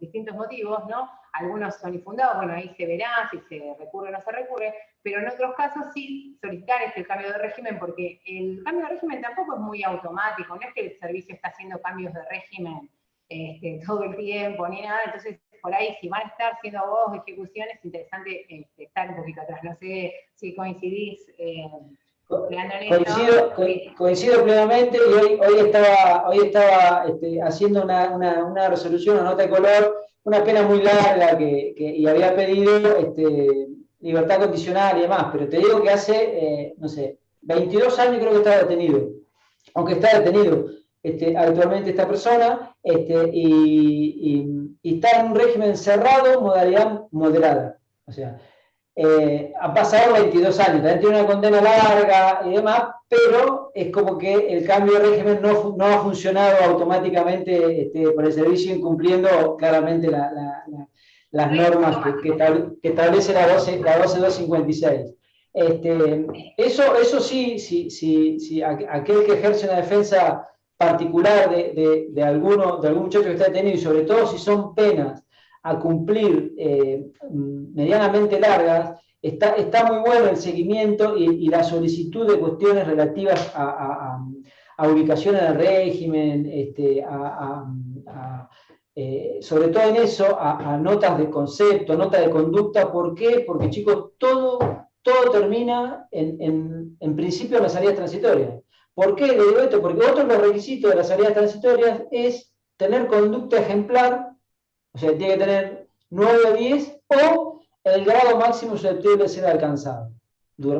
distintos motivos, ¿no? Algunos son infundados, bueno, ahí se verá si se recurre o no se recurre, pero en otros casos sí solicitar el cambio de régimen, porque el cambio de régimen tampoco es muy automático, no es que el servicio está haciendo cambios de régimen todo el tiempo, ni nada. Entonces, por ahí, si van a estar siendo abogados de ejecución, es interesante estar un poquito atrás. No sé si coincidís.
Coincido plenamente, y hoy estaba haciendo una resolución, una nota de color, una pena muy larga y había pedido libertad condicional y demás, pero te digo que hace, no sé, 22 años creo que está detenido, aunque está detenido actualmente esta persona, y está en un régimen cerrado, modalidad moderada. O sea, han pasado 22 años, también tiene una condena larga y demás, pero es como que el cambio de régimen no ha funcionado automáticamente por el servicio, incumpliendo claramente las normas que establece la 12.256. Eso sí, aquel que ejerce una defensa particular de algún muchacho que está detenido, y sobre todo si son penas a cumplir medianamente largas, está muy bueno el seguimiento y la solicitud de cuestiones relativas a ubicación en el régimen, sobre todo en eso, a notas de concepto, notas de conducta. ¿Por qué? Porque, chicos, todo termina en principio en las salidas transitorias. ¿Por qué le digo esto? Porque otro de los requisitos de las salidas transitorias es tener conducta ejemplar, o sea, tiene que tener 9 o 10 o el grado máximo susceptible de ser alcanzado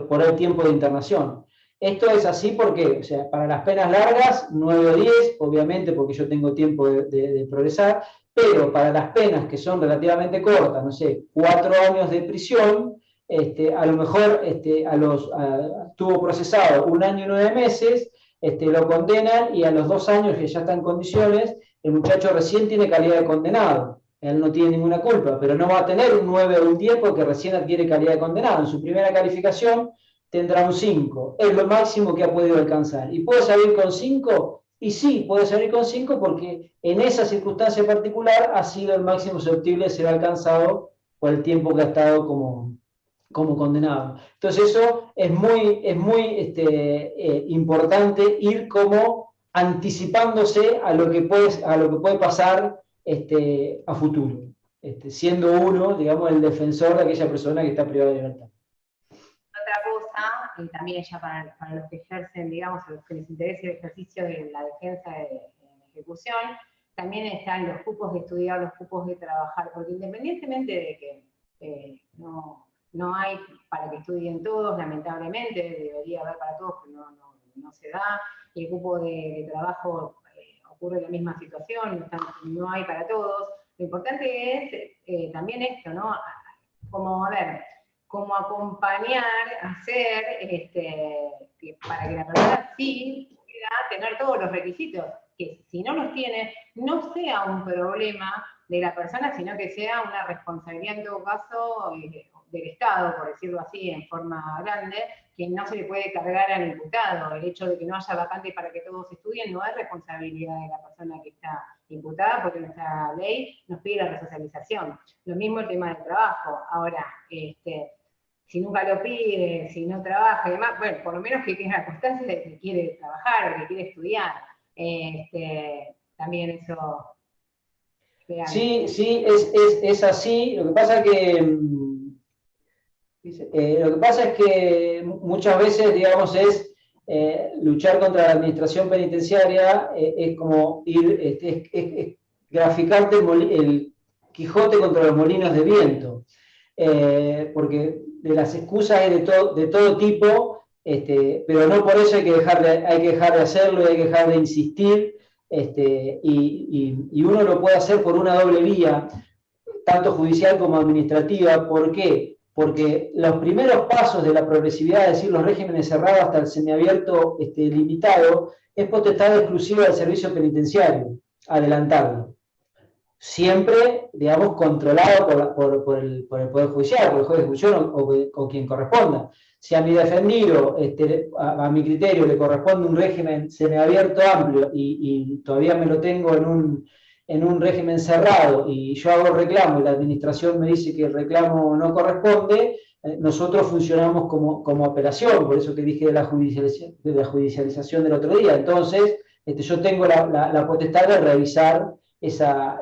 por el tiempo de internación. Esto es así porque, o sea, para las penas largas, 9 o 10, obviamente porque yo tengo tiempo de progresar, pero para las penas que son relativamente cortas, no sé, 4 años de prisión, a lo mejor tuvo procesado 1 año y 9 meses, lo condenan y a los 2 años que ya está en condiciones, el muchacho recién tiene calidad de condenado. Él no tiene ninguna culpa, pero no va a tener un 9 o un 10 porque recién adquiere calidad de condenado. En su primera calificación tendrá un 5. Es lo máximo que ha podido alcanzar. ¿Y puede salir con 5? Y sí, puede salir con 5 porque en esa circunstancia particular ha sido el máximo susceptible de ser alcanzado por el tiempo que ha estado como condenado. Entonces eso es muy importante, ir como anticipándose a lo que puede pasar a futuro, siendo uno, digamos, el defensor de aquella persona que está privada de libertad.
Otra cosa, y también ya para los que ejercen, digamos, a los que les interese el ejercicio de la defensa en ejecución, también están los cupos de estudiar, los cupos de trabajar, porque independientemente de que no hay para que estudien todos, lamentablemente, debería haber para todos, pero no se da, y el cupo de trabajo ocurre la misma situación, no hay para todos. Lo importante es también esto, ¿no? Como acompañar, hacer, para que la persona sí pueda tener todos los requisitos, que si no los tiene, no sea un problema de la persona, sino que sea una responsabilidad en todo caso del Estado, por decirlo así, en forma grande, que no se le puede cargar al imputado. El hecho de que no haya vacante para que todos estudien no es responsabilidad de la persona que está imputada, porque nuestra ley nos pide la resocialización. Lo mismo el tema del trabajo. Ahora, si nunca lo pide, si no trabaja y demás, bueno, por lo menos que tenga la constancia de que quiere trabajar, que quiere estudiar. También eso...
Sí, es así. Lo que pasa es que muchas veces, digamos, es luchar contra la administración penitenciaria, es como es graficarte el Quijote contra los molinos de viento, porque de las excusas hay de todo tipo, pero no por eso hay que dejar de hacerlo y hay que dejar de insistir. Y uno lo puede hacer por una doble vía, tanto judicial como administrativa. ¿Por qué? Porque los primeros pasos de la progresividad, es decir, los regímenes cerrados hasta el semiabierto limitado, es potestad exclusiva del servicio penitenciario, adelantarlo. Siempre, digamos, controlado por el Poder Judicial, por el juez de ejecución o quien corresponda. Si a mi defendido, a mi criterio, le corresponde un régimen semiabierto amplio y todavía me lo tengo en un régimen cerrado y yo hago reclamo y la administración me dice que el reclamo no corresponde, nosotros funcionamos como apelación, por eso que dije de la judicialización del otro día. Entonces, yo tengo la potestad de revisar esa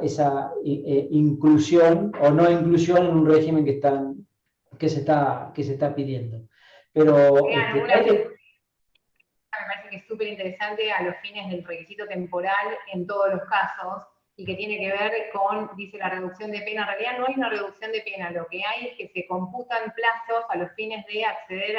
inclusión o no inclusión en un régimen que se está pidiendo. Pero
me parece que es súper interesante a los fines del requisito temporal en todos los casos, y que tiene que ver con, dice, la reducción de pena. En realidad no hay una reducción de pena, lo que hay es que se computan plazos a los fines de acceder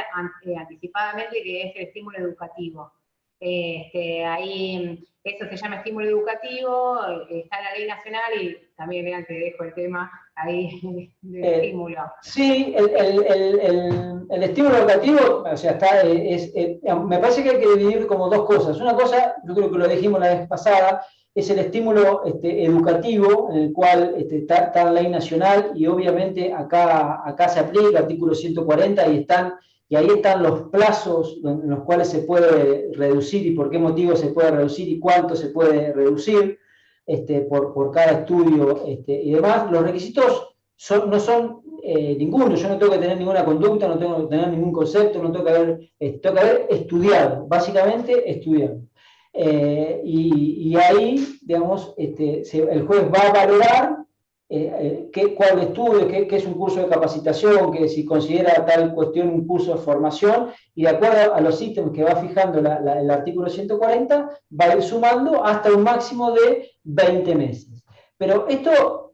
anticipadamente, que es el estímulo educativo. Ahí eso se llama estímulo educativo, está en la ley nacional, y también vean, te dejo el tema ahí del estímulo.
Sí, el estímulo educativo, o sea, me parece que hay que dividir como dos cosas. Una cosa, yo creo que lo dijimos la vez pasada, es el estímulo educativo, en el cual está la ley nacional, y obviamente acá se aplica el artículo 140 y ahí están los plazos en los cuales se puede reducir y por qué motivo se puede reducir y cuánto se puede reducir por cada estudio y demás. Los requisitos no son ninguno, yo no tengo que tener ninguna conducta, no tengo que tener ningún concepto, no tengo que haber estudiado, básicamente estudiado. Y ahí, digamos, el juez va a valorar cuál estudio, qué es un curso de capacitación, que si considera tal cuestión un curso de formación, y de acuerdo a los ítems que va fijando el artículo 140, va a ir sumando hasta un máximo de 20 meses. Pero esto,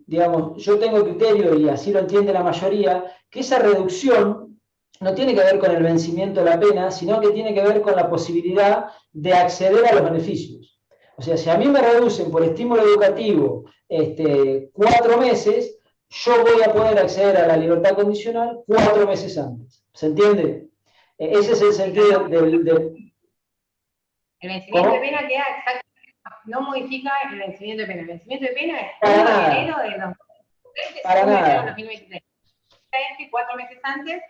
digamos, yo tengo criterio, y así lo entiende la mayoría, que esa reducción no tiene que ver con el vencimiento de la pena, sino que tiene que ver con la posibilidad de acceder a los beneficios. O sea, si a mí me reducen por estímulo educativo 4 meses, yo voy a poder acceder a la libertad condicional 4 meses antes. ¿Se entiende? Ese es el sentido del...
El vencimiento de pena queda exactamente, no modifica el vencimiento de pena. El vencimiento de pena es 1 de enero de 2023,
para nada.
2023. 4 meses antes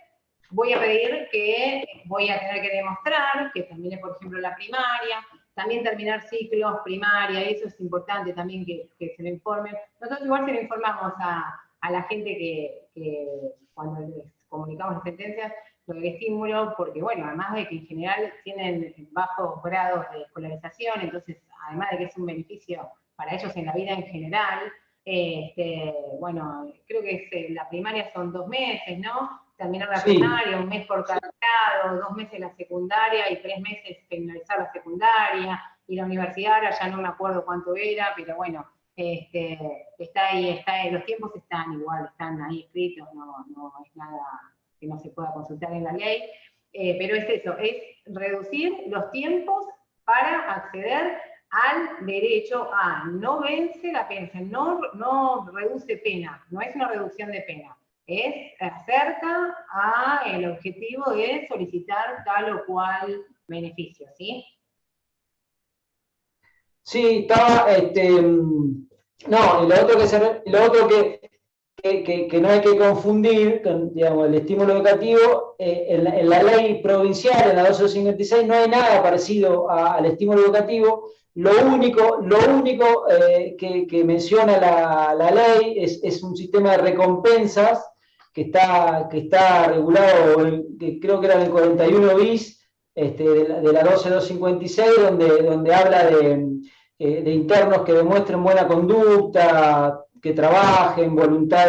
voy a pedir que voy a tener que demostrar que termine, por ejemplo, la primaria, también terminar ciclos, primaria, eso es importante también que se lo informen. Nosotros igual se lo informamos a la gente que cuando les comunicamos las sentencias, lo del estímulo, porque bueno, además de que en general tienen bajos grados de escolarización, entonces, además de que es un beneficio para ellos en la vida en general, bueno, creo que la primaria son 2 meses, ¿no? Terminar la primaria, 1 mes por cada grado, 2 meses la secundaria y 3 meses finalizar la secundaria, y la universidad, ahora ya no me acuerdo cuánto era, pero bueno, está ahí, los tiempos están igual, están ahí escritos, no es nada que no se pueda consultar en la ley, pero es eso, es reducir los tiempos para acceder al derecho a no vence la pena, no reduce pena, no es una reducción de pena, es acerca al objetivo de solicitar tal o cual beneficio, ¿sí?
Sí, estaba, no, y lo otro que no hay que confundir con, digamos, el estímulo educativo, en la ley provincial, en la 1256, no hay nada parecido al estímulo educativo. Lo único que menciona la ley es un sistema de recompensas que está regulado, que creo que era el 41 bis de la 12256, donde habla de internos que demuestren buena conducta, que trabajen, voluntad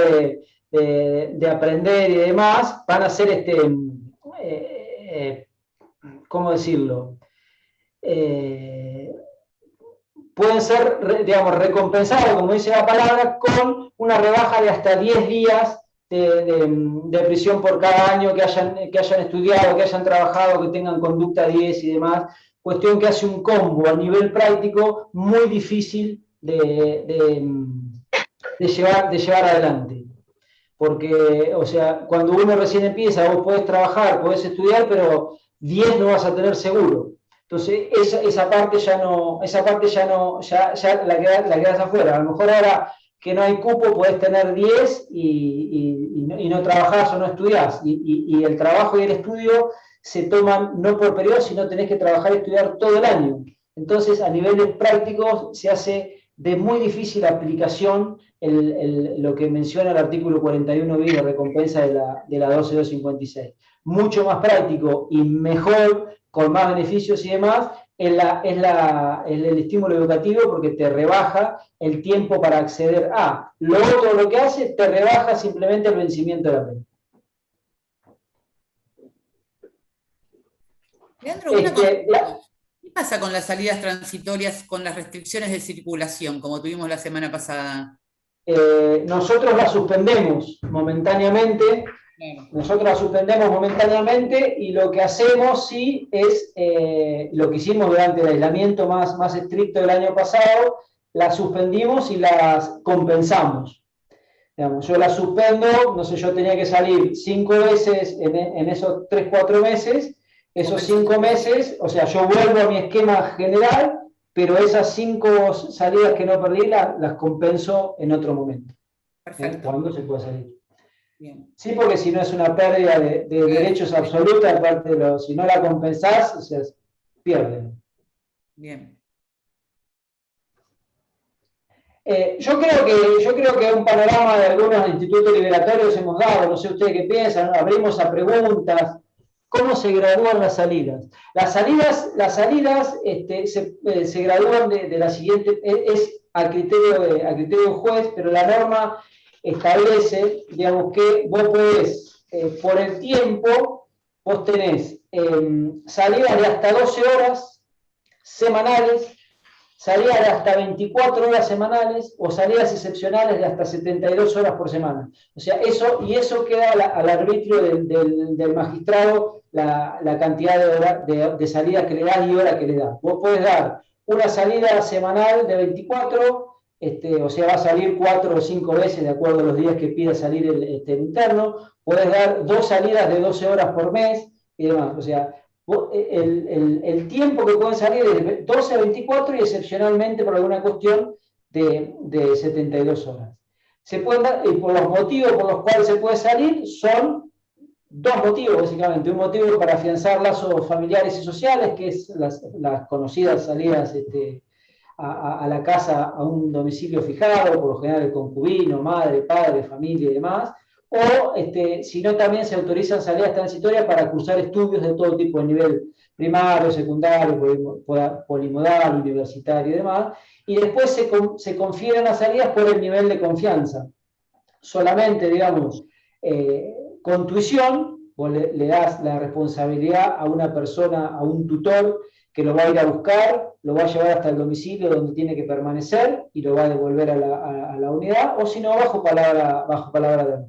de aprender y demás, van a ser, ¿cómo decirlo? Pueden ser, digamos, recompensados, como dice la palabra, con una rebaja de hasta 10 días de prisión por cada año que hayan estudiado, que hayan trabajado, que tengan conducta 10 y demás. Cuestión que hace un combo a nivel práctico muy difícil de llevar adelante. Porque, o sea, cuando uno recién empieza, vos podés trabajar, podés estudiar, pero 10 no vas a tener seguro. Entonces, esa parte ya la quedás afuera. A lo mejor ahora que no hay cupo podés tener 10 y no trabajás o no estudiás. Y el trabajo y el estudio se toman no por periodo, sino tenés que trabajar y estudiar todo el año. Entonces, a niveles prácticos se hace de muy difícil aplicación lo que menciona el artículo 41 bis de recompensa de la 12256. Mucho más práctico y mejor, con más beneficios y demás, es el estímulo educativo, porque te rebaja el tiempo para acceder a. Lo otro lo que hace, te rebaja simplemente el vencimiento de la pena.
Leandro, ¿qué pasa con las salidas transitorias, con las restricciones de circulación, como tuvimos la semana pasada?
Nosotros las suspendemos momentáneamente. Y lo que hacemos sí es lo que hicimos durante el aislamiento más estricto del año pasado, las suspendimos y las compensamos. Digamos, yo las suspendo, no sé, yo tenía que salir 5 veces en esos 3-4 meses, esos 5 meses, o sea, yo vuelvo a mi esquema general, pero esas 5 salidas que no perdí las compenso en otro momento.
Perfecto.
¿Cuándo se puede salir?
Bien.
Sí, porque si no es una pérdida de derechos absoluta, aparte si no la compensás, o sea, pierden.
Bien.
Yo creo que un panorama de algunos institutos liberatorios hemos dado, no sé ustedes qué piensan, ¿no? Abrimos a preguntas. ¿Cómo se gradúan las salidas? Las salidas se gradúan de la siguiente, es a criterio del juez, pero la norma establece, digamos, que vos podés, por el tiempo, vos tenés salidas de hasta 12 horas semanales, salidas de hasta 24 horas semanales o salidas excepcionales de hasta 72 horas por semana. O sea, eso queda al arbitrio del magistrado la cantidad de salidas que le das y horas que le das. Vos podés dar una salida semanal de 24, o sea, va a salir 4 o 5 veces de acuerdo a los días que pida salir el interno. Podés dar 2 salidas de 12 horas por mes y demás. O sea, el tiempo que pueden salir es de 12 a 24 y excepcionalmente por alguna cuestión de 72 horas. Se pueden dar, y por los motivos por los cuales se puede salir son 2 motivos, básicamente. Un motivo para afianzar lazos familiares y sociales, que es las conocidas salidas a la casa, a un domicilio fijado, por lo general el concubino, madre, padre, familia y demás. O, si no, también se autorizan salidas transitorias para cursar estudios de todo tipo, de nivel primario, secundario, polimodal, universitario y demás. Y después se confieren las salidas por el nivel de confianza. Solamente, digamos, con tuición, vos le das la responsabilidad a una persona, a un tutor, que lo va a ir a buscar, lo va a llevar hasta el domicilio donde tiene que permanecer y lo va a devolver a la unidad, o si no, bajo palabra de honor.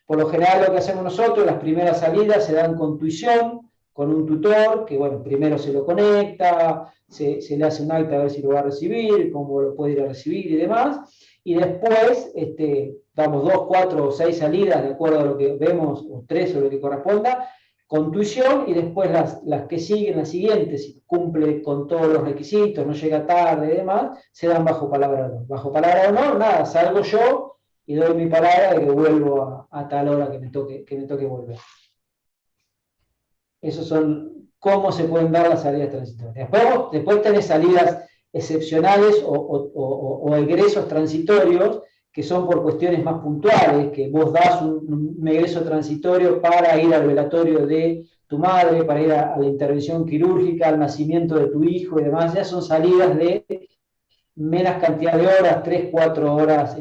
Por lo general lo que hacemos nosotros, las primeras salidas se dan con tuición, con un tutor, que bueno, primero se lo conecta, se le hace un acta a ver si lo va a recibir, cómo lo puede ir a recibir y demás, y después damos 2, 4 o 6 salidas, de acuerdo a lo que vemos, o 3 o lo que corresponda, con tuición, y después las que siguen, las siguientes, si cumple con todos los requisitos, no llega tarde y demás, se dan bajo palabra de honor. Bajo palabra de honor, nada, salgo yo y doy mi palabra de que vuelvo a tal hora que me toque volver. Esos son cómo se pueden dar las salidas transitorias. Después tenés salidas excepcionales o egresos transitorios, que son por cuestiones más puntuales, que vos das un egreso transitorio para ir al velatorio de tu madre, para ir a la intervención quirúrgica, al nacimiento de tu hijo y demás. Ya son salidas de menos cantidad de horas, 3, 4 horas,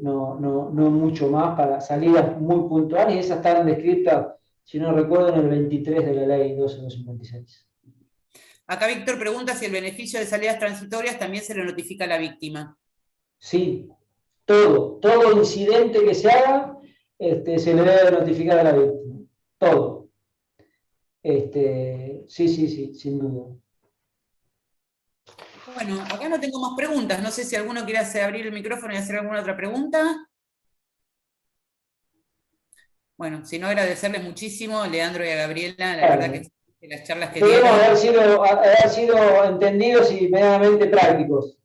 no mucho más, para salidas muy puntuales, y esas están descritas, si no recuerdo, en el 23 de la ley 12256.
Acá Víctor pregunta si el beneficio de salidas transitorias también se le notifica a la víctima.
Sí, todo incidente que se haga se le debe notificar a la víctima, todo. Sí, sin duda.
Bueno, acá no tengo más preguntas. No sé si alguno quiere abrir el micrófono y hacer alguna otra pregunta. Bueno, si no, agradecerles muchísimo a Leandro y a Gabriela, la verdad que las charlas que dieron.
Debemos haber sido entendidos y medianamente prácticos.